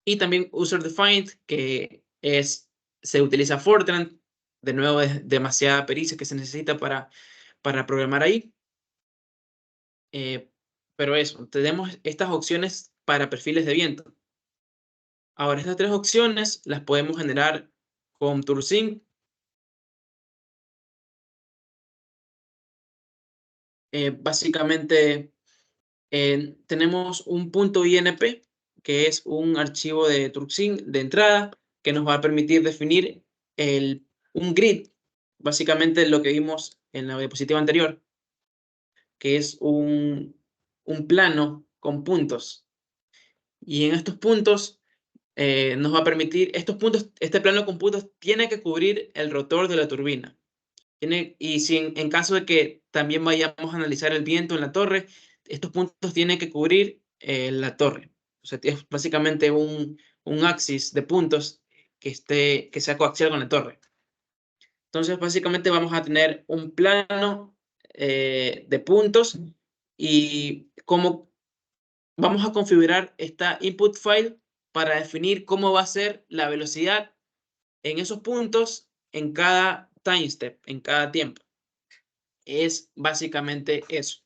Y también user defined, que se utiliza Fortran. De nuevo, es demasiada pericia que se necesita para programar ahí. Pero eso, tenemos estas opciones para perfiles de viento. Ahora, estas tres opciones las podemos generar con TrueSync. Básicamente, tenemos un .inp, que es un archivo de TrueSync de entrada, que nos va a permitir definir un grid, básicamente lo que vimos en la diapositiva anterior, que es un plano con puntos. Y en estos puntos nos va a permitir, este plano con puntos tiene que cubrir el rotor de la turbina. Y si en caso de que también vayamos a analizar el viento en la torre, estos puntos tienen que cubrir la torre. O sea, es básicamente un axis de puntos que sea coaxial con la torre. Entonces, básicamente vamos a tener un plano de puntos y cómo vamos a configurar esta input file para definir cómo va a ser la velocidad en esos puntos en cada time step, en cada tiempo. Es básicamente eso.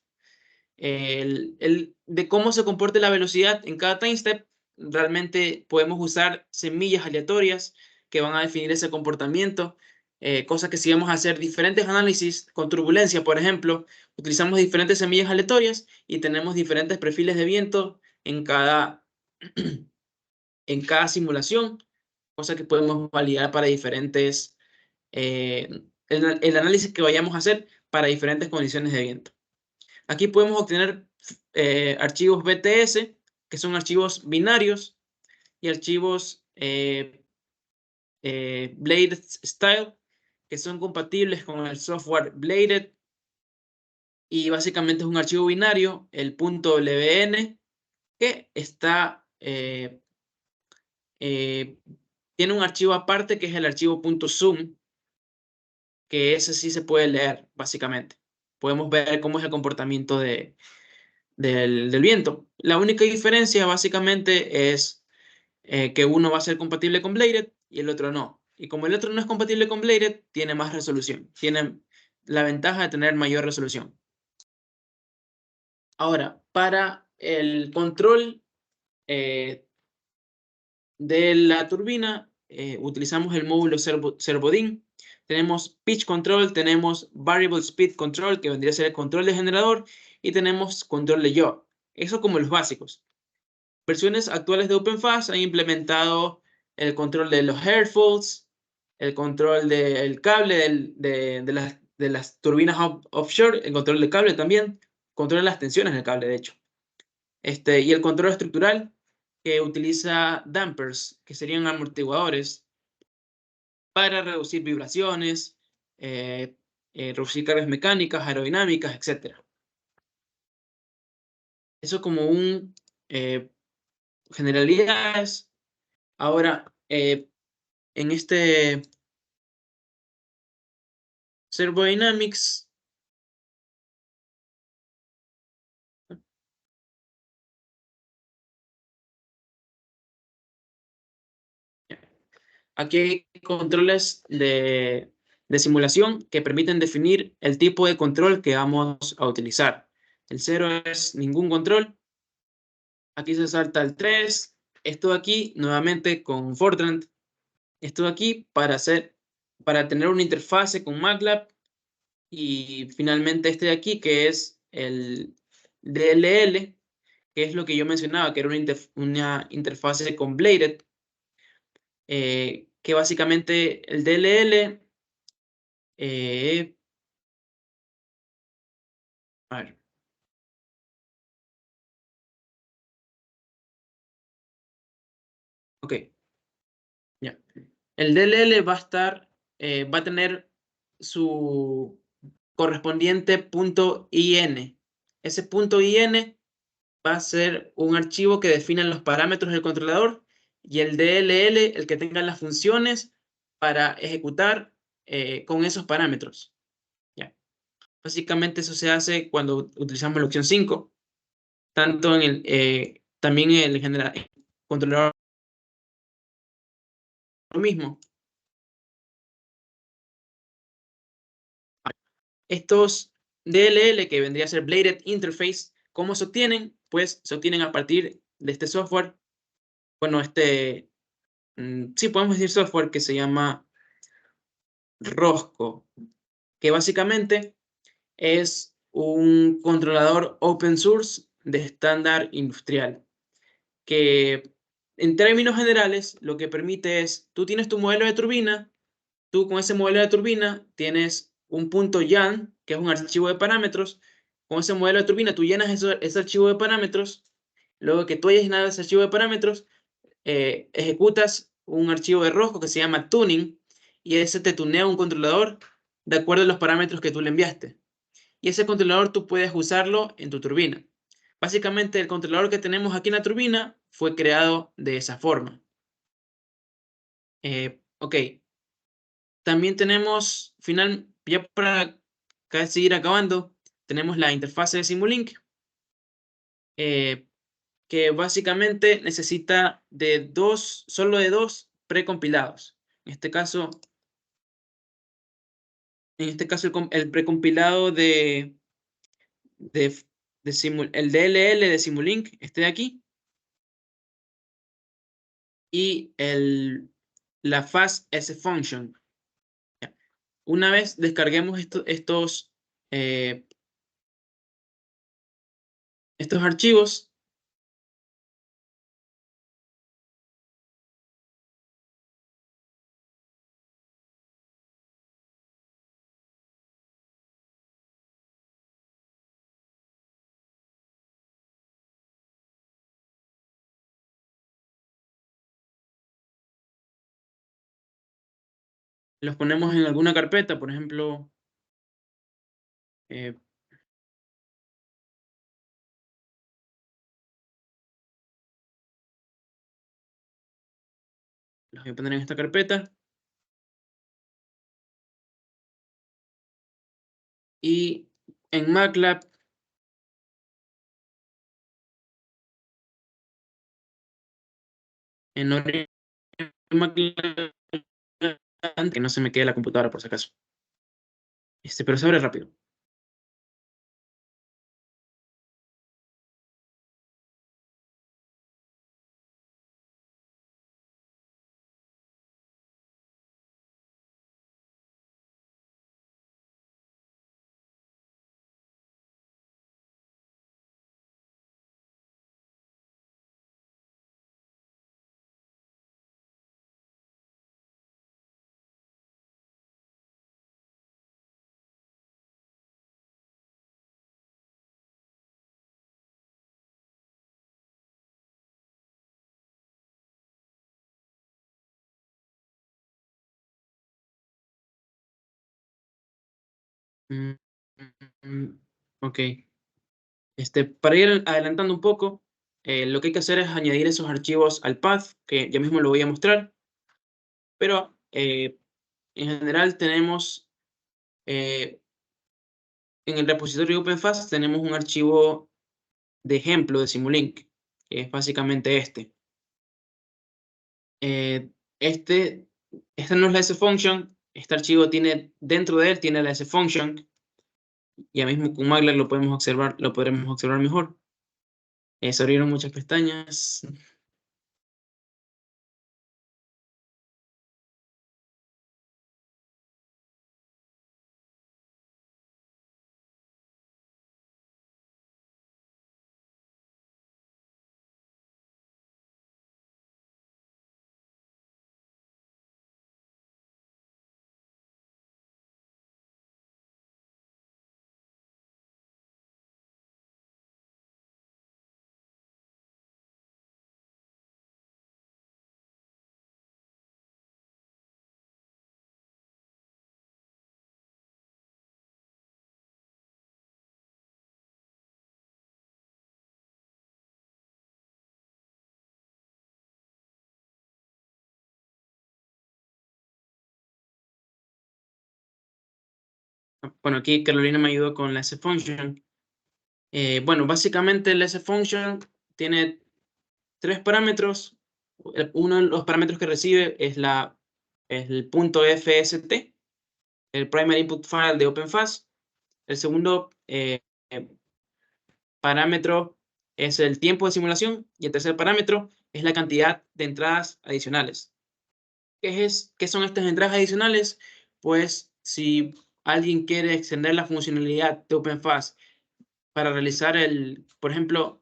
De cómo se comporte la velocidad en cada time step, realmente podemos usar semillas aleatorias que van a definir ese comportamiento, cosa que si vamos a hacer diferentes análisis con turbulencia, por ejemplo, utilizamos diferentes semillas aleatorias y tenemos diferentes perfiles de viento en cada simulación, cosa que podemos validar para diferentes, el análisis que vayamos a hacer para diferentes condiciones de viento. Aquí podemos obtener archivos BTS, que son archivos binarios, y archivos Bladed Style, que son compatibles con el software Bladed. Y básicamente es un archivo binario, el .wn, que tiene un archivo aparte que es el archivo .zoom, que ese sí se puede leer, básicamente. Podemos ver cómo es el comportamiento del viento. La única diferencia básicamente es que uno va a ser compatible con Bladed y el otro no. Y como el otro no es compatible con Bladed, tiene más resolución. Tiene la ventaja de tener mayor resolución. Ahora, para el control de la turbina, utilizamos el módulo Servodin. Tenemos Pitch Control, tenemos Variable Speed Control, que vendría a ser el control de generador, y tenemos control de yaw. Eso como los básicos. Versiones actuales de OpenFast han implementado el control de los airfolds, el control del cable de las turbinas offshore, el control del cable también, control de las tensiones del cable, de hecho. Y el control estructural, que utiliza dampers, que serían amortiguadores, para reducir vibraciones, reducir cargas mecánicas, aerodinámicas, etc. Eso como generalidades. Ahora, en este Servodynamics, aquí hay controles de simulación que permiten definir el tipo de control que vamos a utilizar. El 0 es ningún control. Aquí se salta el 3. Esto de aquí, nuevamente con Fortran. Esto de aquí para tener una interfase con MATLAB. Y finalmente este de aquí, que es el DLL, que es lo que yo mencionaba, que era una interfase con Bladed, que básicamente el DLL, a ver, ok, ya. El DLL va a tener su correspondiente .in. Ese .in va a ser un archivo que define los parámetros del controlador y el DLL el que tenga las funciones para ejecutar con esos parámetros. ¿Ya? Básicamente eso se hace cuando utilizamos la opción 5, tanto en el, también en el controlador mismo. Estos DLL, que vendría a ser Bladed Interface, ¿cómo se obtienen? Pues se obtienen a partir de este software. Bueno, sí, podemos decir software que se llama Rosco, que básicamente es un controlador open source de estándar industrial, que en términos generales lo que permite es, tú tienes tu modelo de turbina, tú con ese modelo de turbina tienes un punto YAN, que es un archivo de parámetros. Con ese modelo de turbina tú llenas ese archivo de parámetros. Luego que tú hayas llenado ese archivo de parámetros, ejecutas un archivo de Rosco que se llama tuning, y ese te tunea un controlador de acuerdo a los parámetros que tú le enviaste. Y ese controlador tú puedes usarlo en tu turbina. Básicamente el controlador que tenemos aquí en la turbina fue creado de esa forma. Ok. También tenemos, ya para casi ir acabando, tenemos la interfase de Simulink, que básicamente necesita solo de dos precompilados. En este caso el precompilado el DLL de Simulink, este de aquí, y la FastSFunction. Una vez descarguemos estos archivos, los ponemos en alguna carpeta, por ejemplo, eh, los voy a poner en esta carpeta, y en MATLAB en MATLAB, que no se me quede la computadora por si acaso. Pero se abre rápido. Mm, mm, ok. Para ir adelantando un poco, lo que hay que hacer es añadir esos archivos al path, que ya mismo lo voy a mostrar, pero en general tenemos, en el repositorio OpenFast tenemos un archivo de ejemplo de Simulink, que es básicamente este. Eh, este, esta no es la sfunction, este archivo dentro de él tiene la sfunction, ya mismo con MATLAB lo podremos observar mejor. Se abrieron muchas pestañas. bueno, aquí Carolina me ayudó con la sfunction. Bueno, básicamente el sfunction tiene 3 parámetros. Uno de los parámetros que recibe es el punto FST, el primary input file de OpenFast. El segundo parámetro es el tiempo de simulación y el tercer parámetro es la cantidad de entradas adicionales. ¿Qué son estas entradas adicionales? Pues si alguien quiere extender la funcionalidad de OpenFast para realizar por ejemplo,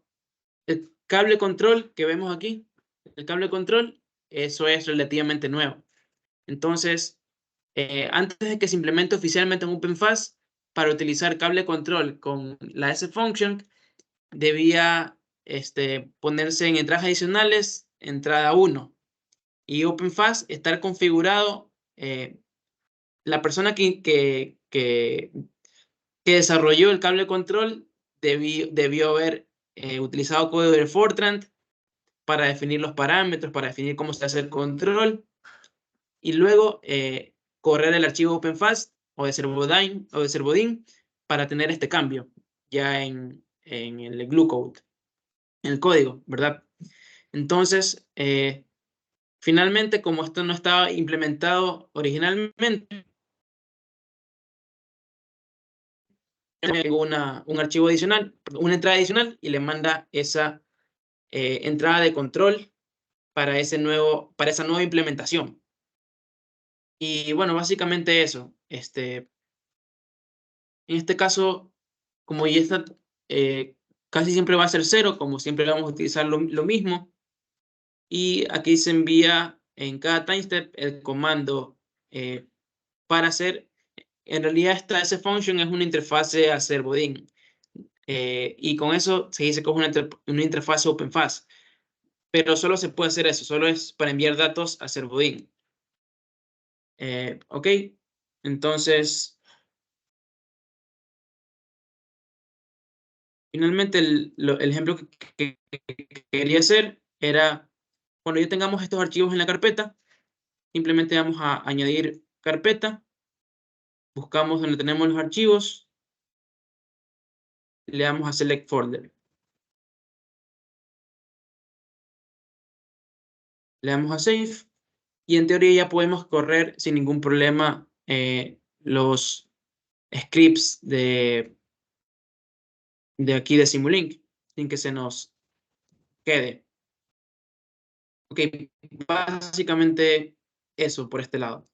el cable control que vemos aquí, el cable control, eso es relativamente nuevo. Entonces, antes de que se implemente oficialmente en OpenFast, para utilizar cable control con la sfunction, debía ponerse en entradas adicionales, entrada 1. Y OpenFast estar configurado, la persona que desarrolló el cable control debió haber utilizado código de Fortran para definir los parámetros, para definir cómo se hace el control, y luego correr el archivo OpenFast o de Servodin para tener este cambio ya en el glue code, en el código, ¿verdad? Entonces, finalmente, como esto no estaba implementado originalmente, llegó un archivo adicional, una entrada adicional, y le manda esa entrada de control para esa nueva implementación. Y bueno, básicamente eso. En este caso, como ya está, casi siempre va a ser 0, como siempre vamos a utilizar lo mismo. Y aquí se envía en cada timestep el comando para hacer. En realidad, esta sfunction es una interfase a Servodin. Y con eso se dice que es una interfase OpenFast. Pero solo se puede hacer eso, solo es para enviar datos a Servodin. Ok, entonces, finalmente el ejemplo que quería hacer era, cuando ya tengamos estos archivos en la carpeta, simplemente vamos a añadir carpeta, buscamos donde tenemos los archivos, le damos a Select Folder. Le damos a Save, y en teoría ya podemos correr sin ningún problema los scripts de aquí de Simulink, sin que se nos quede. Ok, básicamente eso por este lado.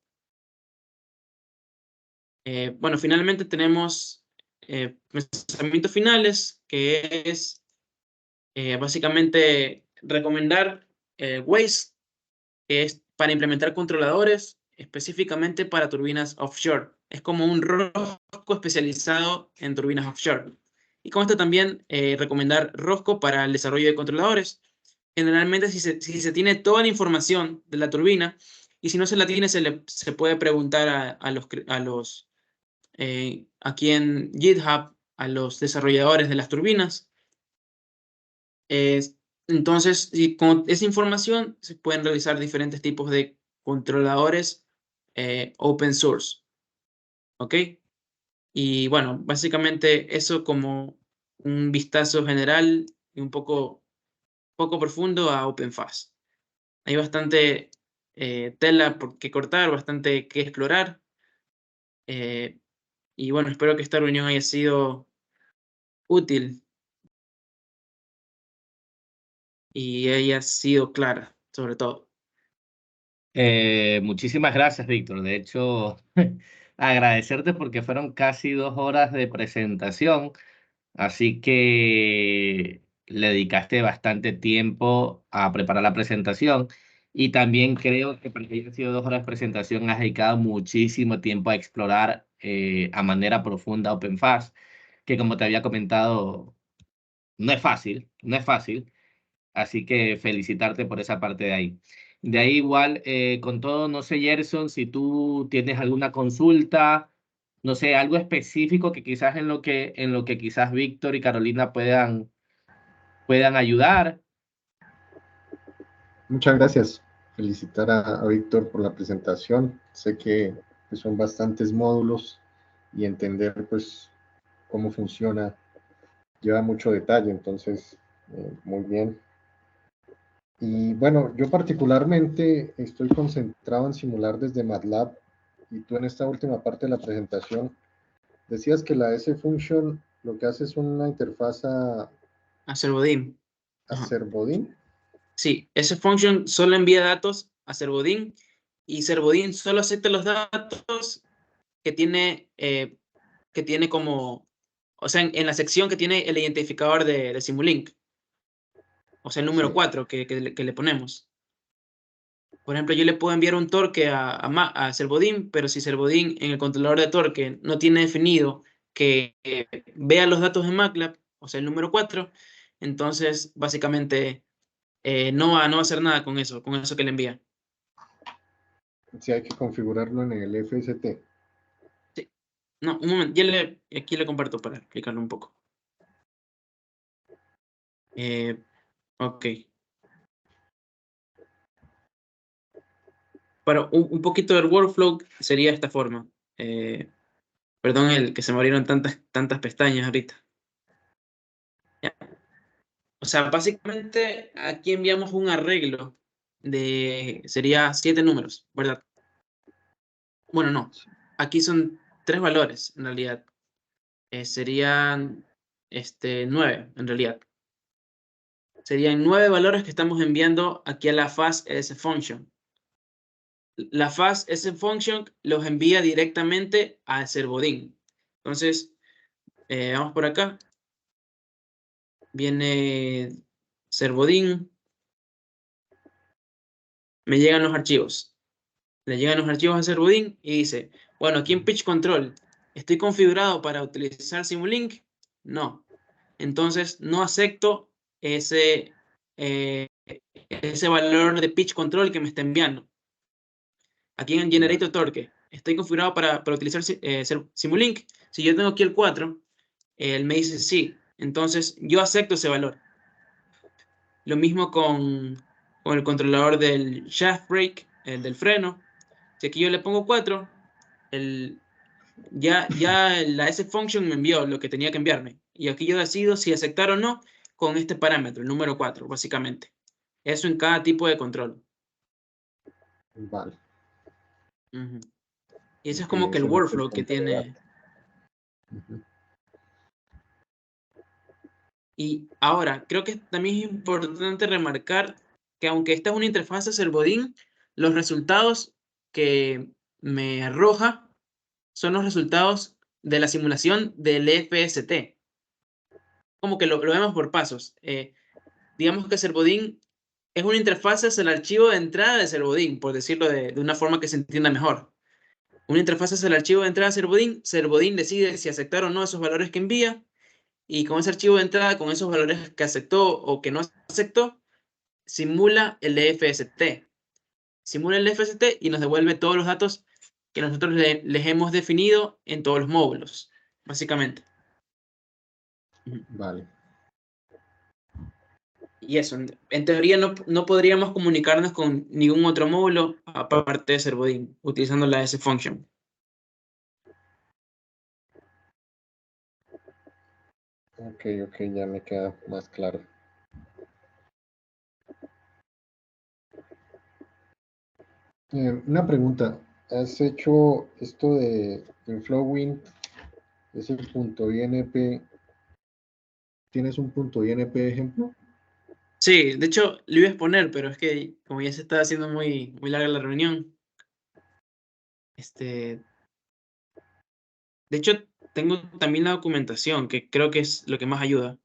Bueno, finalmente tenemos pensamientos finales, que es básicamente recomendar Waze, que es para implementar controladores específicamente para turbinas offshore. Es como un Rosco especializado en turbinas offshore. Y con esto también recomendar Rosco para el desarrollo de controladores. Generalmente, si se tiene toda la información de la turbina, y si no se la tiene, se puede preguntar a los aquí en GitHub, a los desarrolladores de las turbinas. Entonces, con esa información se pueden realizar diferentes tipos de controladores open source. ¿Ok? Y bueno, básicamente eso como un vistazo general y un poco profundo a OpenFast. Hay bastante tela por que cortar, bastante que explorar. Y bueno, espero que esta reunión haya sido útil y haya sido clara, sobre todo.
Muchísimas gracias, Víctor. De hecho, agradecerte porque fueron casi 2 horas de presentación, así que le dedicaste bastante tiempo a preparar la presentación y también creo que para que hayan sido 2 horas de presentación has dedicado muchísimo tiempo a explorar a manera profunda OpenFast, que como te había comentado, no es fácil, no es fácil. Así que felicitarte por esa parte de ahí. De ahí igual, con todo, no sé, Gerson, si tú tienes alguna consulta, no sé, algo específico que quizás en lo que quizás Víctor y Carolina puedan ayudar.
Muchas gracias. Felicitar a Víctor por la presentación. Sé que son bastantes módulos y entender pues cómo funciona. Lleva mucho detalle, entonces muy bien. Y bueno, yo particularmente estoy concentrado en simular desde MATLAB, y tú en esta última parte de la presentación decías que la S-Function lo que hace es una interfaz a
Servodín. Ajá.
Servodín.
Sí, ese function solo envía datos a Servodín y Servodín solo acepta los datos que tiene como, o sea, en la sección que tiene el identificador de Simulink, o sea, el número
Sí.
4 que le ponemos. Por ejemplo, yo le puedo enviar un torque a Servodín, pero si Servodín en el controlador de torque no tiene definido que vea los datos de MATLAB, o sea, el número 4, entonces básicamente no va a hacer nada con eso que le envía.
Sí, hay que configurarlo en el FST.
Sí. No, un momento, aquí le comparto para explicarlo un poco. Ok. Para un poquito del workflow sería de esta forma. Perdón el que se me abrieron tantas pestañas ahorita. Ya. O sea, básicamente aquí enviamos un arreglo sería 7 números, ¿verdad? Bueno, no. Aquí son 3 valores, en realidad. Serían 9, en realidad. Serían 9 valores que estamos enviando aquí a la fastSFunction. La fastSFunction los envía directamente al Servodín. Entonces, vamos por acá. Viene Servodín. Me llegan los archivos. Le llegan los archivos a Servodín y dice, bueno, aquí en Pitch Control, ¿estoy configurado para utilizar Simulink? No. Entonces, no acepto ese valor de pitch control que me está enviando. Aquí en Generator Torque, ¿estoy configurado para utilizar Simulink? Si yo tengo aquí el 4, él me dice sí. Entonces, yo acepto ese valor. Lo mismo con el controlador del shaft brake, el del freno. Si aquí yo le pongo 4, ya la S-Function me envió lo que tenía que enviarme. Y aquí yo decido si aceptar o no con este parámetro, el número 4, básicamente. Eso en cada tipo de control.
Vale.
Y ese es
Ok,
como que el
ese no fue el
workflow que
punto de
tiene. Y ahora, creo que también es importante remarcar que aunque esta es una interfaz de Servodín, los resultados que me arroja son los resultados de la simulación del FST. Como que lo vemos por pasos. Digamos que Servodín es una interfaz hacia el archivo de entrada de Servodín, por decirlo de una forma que se entienda mejor. Una interfaz hacia el archivo de entrada de Servodín. Servodín decide si aceptar o no esos valores que envía. Y con ese archivo de entrada, con esos valores que aceptó o que no aceptó, simula el FST. Simula el FST y nos devuelve todos los datos que nosotros les hemos definido en todos los módulos, básicamente.
Vale.
Y eso, en teoría no podríamos comunicarnos con ningún otro módulo aparte de Servodín, utilizando la S-Function.
Ok, ya me queda más claro. Una pregunta. ¿Has hecho esto de InflowWind, ese punto INP? ¿Tienes un punto INP de ejemplo?
Sí, de hecho, lo iba a exponer, pero es que como ya se está haciendo muy larga la reunión, de hecho, tengo también la documentación, que creo que es lo que más ayuda.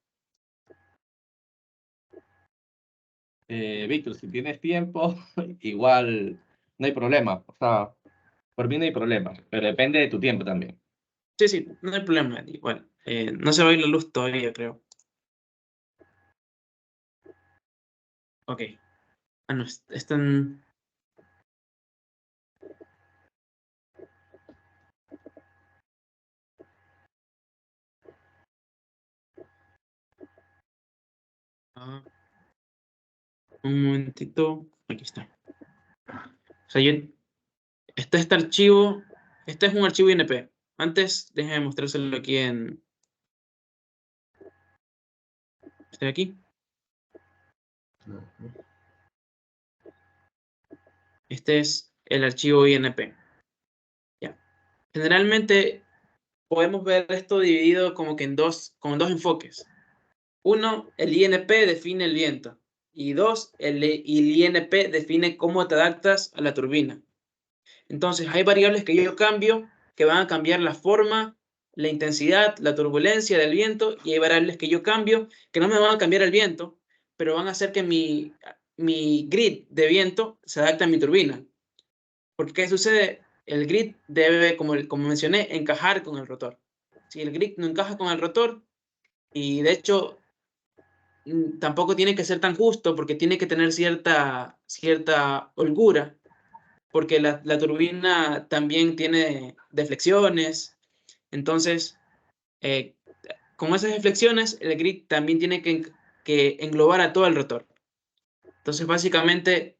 Víctor, si tienes tiempo, igual no hay problema. O sea, por mí no hay problema, pero depende de tu tiempo también.
Sí, no hay problema, igual. No se va a ir la luz todavía, creo. Ok. Ah, no, están... Ah, un momentito. Aquí está. O sea, está este archivo. Este es un archivo INP. Antes, déjenme mostrárselo aquí en... ¿Estoy aquí?
Ujú.
Este es el archivo INP. Ya. Generalmente podemos ver esto dividido como que en con dos enfoques. Uno, el INP define el viento. Y dos, el INP define cómo te adaptas a la turbina. Entonces, hay variables que yo cambio que van a cambiar la forma, la intensidad, la turbulencia del viento, y hay variables que yo cambio que no me van a cambiar el viento, pero van a hacer que mi grid de viento se adapte a mi turbina. Porque, ¿qué sucede? El grid debe, como mencioné, encajar con el rotor. Si el grid no encaja con el rotor, y de hecho tampoco tiene que ser tan justo porque tiene que tener cierta holgura, porque la turbina también tiene deflexiones. Entonces, con esas deflexiones, el grid también tiene que englobar a todo el rotor. Entonces, básicamente,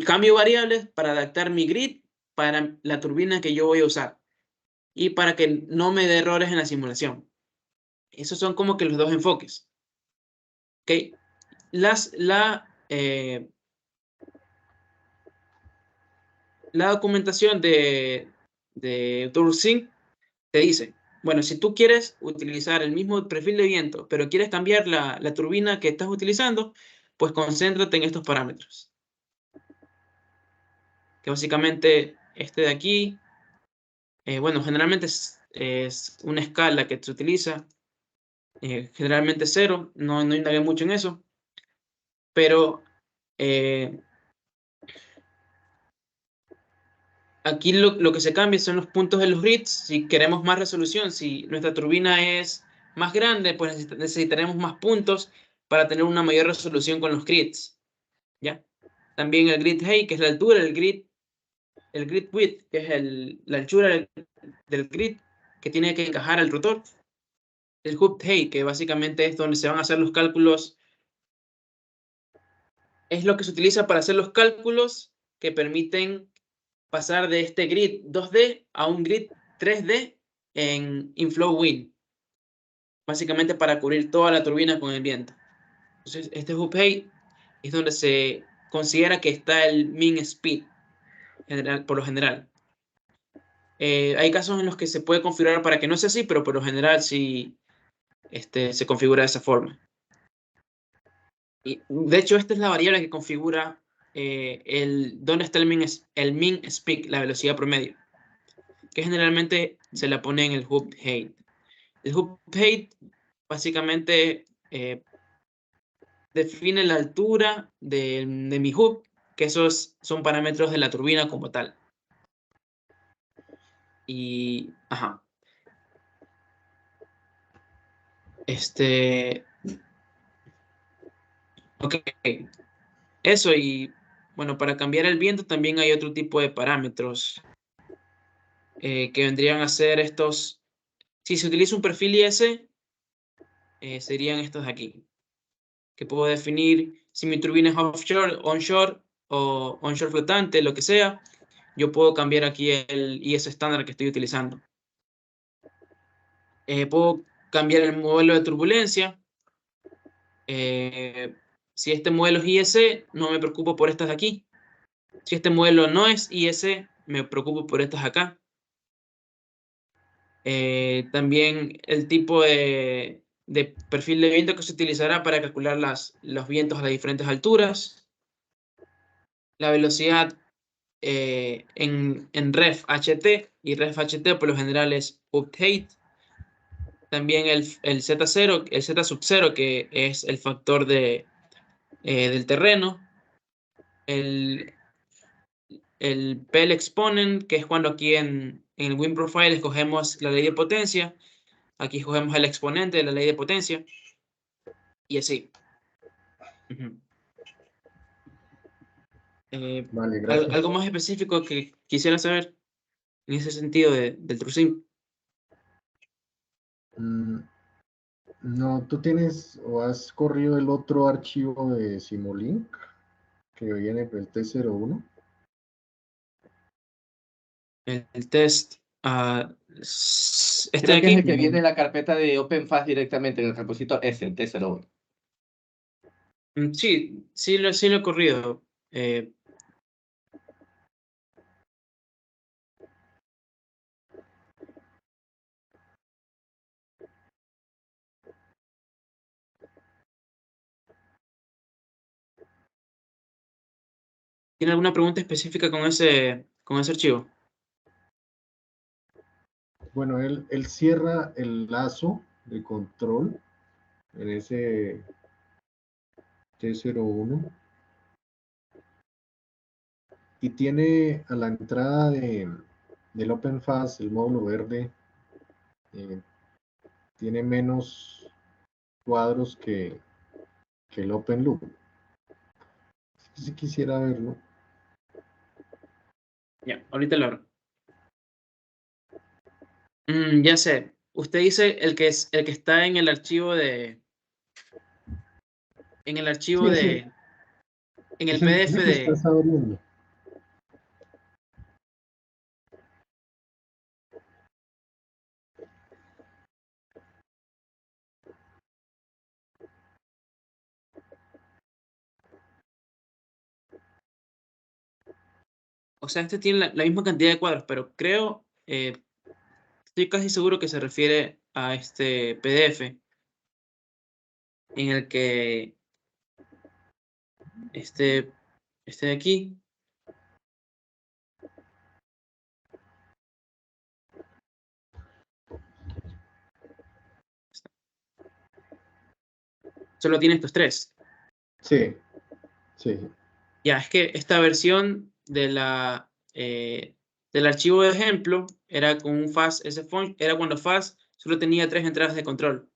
cambio variables para adaptar mi grid para la turbina que yo voy a usar y para que no me dé errores en la simulación. Esos son como que los dos enfoques. ¿Okay? La documentación de TourSync te dice, bueno, si tú quieres utilizar el mismo perfil de viento, pero quieres cambiar la turbina que estás utilizando, pues concéntrate en estos parámetros. Que básicamente este de aquí, bueno, generalmente es una escala que se utiliza, generalmente 0, no indagué mucho en eso, pero aquí lo que se cambia son los puntos de los grids. Si queremos más resolución, si nuestra turbina es más grande, pues necesitaremos más puntos para tener una mayor resolución con los grids. ¿Ya? También el grid height, que es la altura, el grid width, que es la anchura del grid, que tiene que encajar al rotor. El hub height, que básicamente es donde se van a hacer los cálculos, es lo que se utiliza para hacer los cálculos que permiten pasar de este grid 2D a un grid 3D en inflow wind, básicamente para cubrir toda la turbina con el viento. Entonces, este hub height es donde se considera que está el mean speed, por lo general. Hay casos en los que se puede configurar para que no sea así, pero por lo general sí se configura de esa forma. Y, de hecho, esta es la variable que configura dónde está el mean speed, la velocidad promedio, que generalmente se la pone en el hub height. El hub height básicamente define la altura de mi hub, que esos son parámetros de la turbina como tal. Y, ajá. Ok. Eso, y bueno, para cambiar el viento también hay otro tipo de parámetros que vendrían a ser estos. Si se utiliza un perfil IS, serían estos de aquí, que puedo definir si mi turbina es offshore, onshore o onshore flotante, lo que sea. Yo puedo cambiar aquí el IS estándar que estoy utilizando. Puedo cambiar el modelo de turbulencia. Si este modelo es IS, no me preocupo por estas de aquí. Si este modelo no es IS, me preocupo por estas acá. También el tipo de perfil de viento que se utilizará para calcular los vientos a las diferentes alturas. La velocidad en ref HT, y ref HT por lo general es update. También el Z0, el Z sub 0, que es el factor del terreno. El PL exponent, que es cuando aquí en el wind profile escogemos la ley de potencia. Aquí escogemos el exponente de la ley de potencia. Y así.
Vale, gracias.
¿Algo más específico que quisiera saber en ese sentido del TrueSync?
No, tú tienes o has corrido el otro archivo de Simulink que viene el T01.
El test. Este de
Creo que es
aquí.
el que viene en la carpeta de OpenFast directamente en el repositorio, es el T01.
Sí, sí lo he corrido. ¿Tiene alguna pregunta específica con ese archivo?
Bueno, él cierra el lazo de control en ese T01 y tiene a la entrada del OpenFast, el módulo verde, tiene menos cuadros que el OpenLoop. Si quisiera verlo.
Ya, ahorita lo abro. Ya sé. Usted dice el que está en el archivo de. En el archivo
Sí,
de. En el PDF
ese que
de.
estás abriendo.
O sea, este tiene la misma cantidad de cuadros, pero creo. Estoy casi seguro que se refiere a este PDF. En el que. Este de aquí. Solo tiene estos tres.
Sí, sí.
Ya, es que esta versión del archivo de ejemplo era con un fast, era cuando fast solo tenía 3 entradas de control.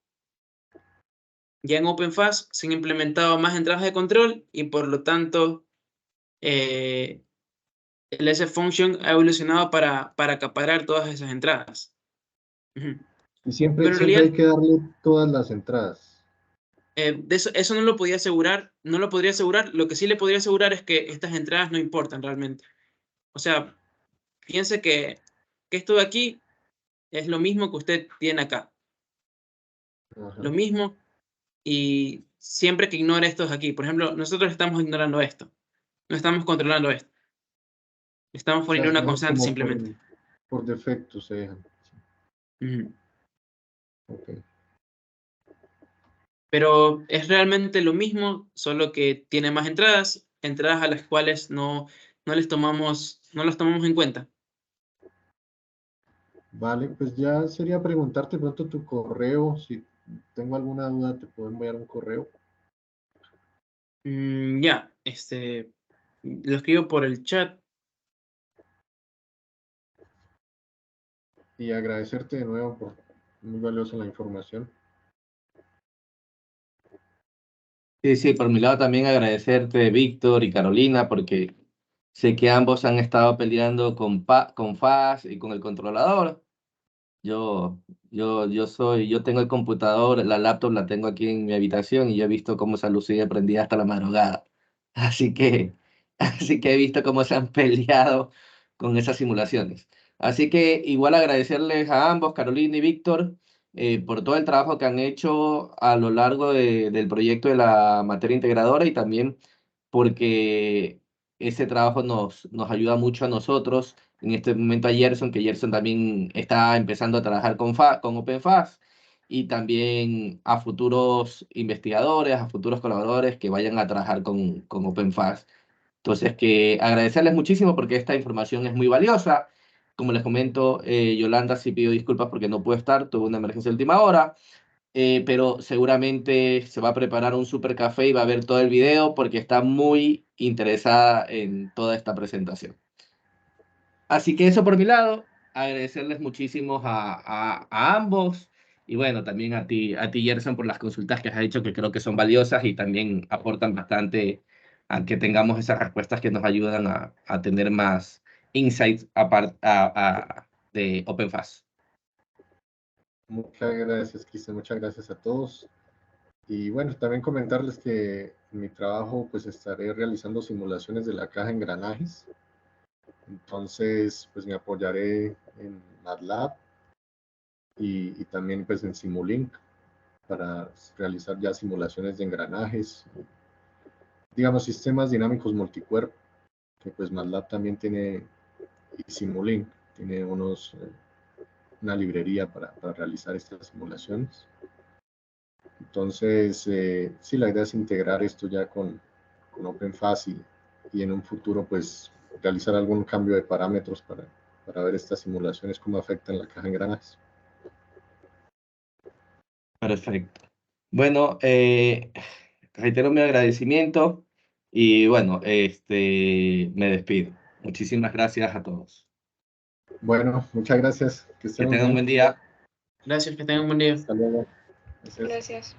Ya en OpenFast se han implementado más entradas de control y por lo tanto el sfunction ha evolucionado para acaparar todas esas entradas. Ujú.
Y siempre,
Pero en
siempre hay
realidad
que darle todas las entradas.
de eso no lo podía asegurar, no lo podría asegurar. Lo que sí le podría asegurar es que estas entradas no importan realmente. O sea, piense que esto de aquí es lo mismo que usted tiene acá.
Ajá.
Lo mismo y siempre que ignore estos aquí. Por ejemplo, nosotros estamos ignorando esto. No estamos controlando esto. Estamos
O sea,
poniendo
se
una
dejan
constante
como
simplemente.
por defecto, se dejan.
Ujú.
Ok.
Pero es realmente lo mismo, solo que tiene más entradas a las cuales no las tomamos en cuenta.
Vale, pues ya sería preguntarte pronto tu correo. Si tengo alguna duda, te puedo enviar un correo.
Ya, lo escribo por el chat.
Y agradecerte de nuevo por muy valiosa la información.
Sí, sí, por mi lado también agradecerte, Víctor y Carolina, porque sé que ambos han estado peleando con FAS y con el controlador. Yo, yo tengo el computador, la laptop la tengo aquí en mi habitación y yo he visto cómo esa luz sigue prendida hasta la madrugada. Así que, así que he visto cómo se han peleado con esas simulaciones. Así que igual agradecerles a ambos, Carolina y Víctor, por todo el trabajo que han hecho a lo largo del proyecto de la materia integradora y también porque ese trabajo nos ayuda mucho a nosotros en este momento a Gerson, que Gerson también está empezando a trabajar con OpenFast, y también a futuros investigadores, a futuros colaboradores que vayan a trabajar con OpenFast. Entonces, que agradecerles muchísimo porque esta información es muy valiosa. Como les comento, Yolanda sí pidió disculpas porque no pudo estar, tuvo una emergencia de última hora, pero seguramente se va a preparar un super café y va a ver todo el video porque está muy interesada en toda esta presentación. Así que eso por mi lado, agradecerles muchísimo a ambos y bueno, también a ti Gerson por las consultas que has hecho que creo que son valiosas y también aportan bastante a que tengamos esas respuestas que nos ayudan a tener más insights de OpenFast.
Muchas gracias, Cristian. Muchas gracias a todos. Y bueno, también comentarles que en mi trabajo pues estaré realizando simulaciones de la caja de engranajes. Entonces, pues me apoyaré en MATLAB y también pues en Simulink para realizar ya simulaciones de engranajes, digamos sistemas dinámicos multicuerpo, que pues MATLAB también tiene, y Simulink tiene una librería para realizar estas simulaciones. Entonces, sí, la idea es integrar esto ya con OpenFAS y en un futuro pues realizar algún cambio de parámetros para ver estas simulaciones, cómo afectan la caja de engranajes.
Perfecto. Bueno, reitero mi agradecimiento y bueno, me despido. Muchísimas gracias a todos.
Bueno, muchas gracias. Que
Que
estén muy
tengan un
bien.
buen día.
Gracias, que tengan un buen día.
Hasta luego. Gracias.
Gracias.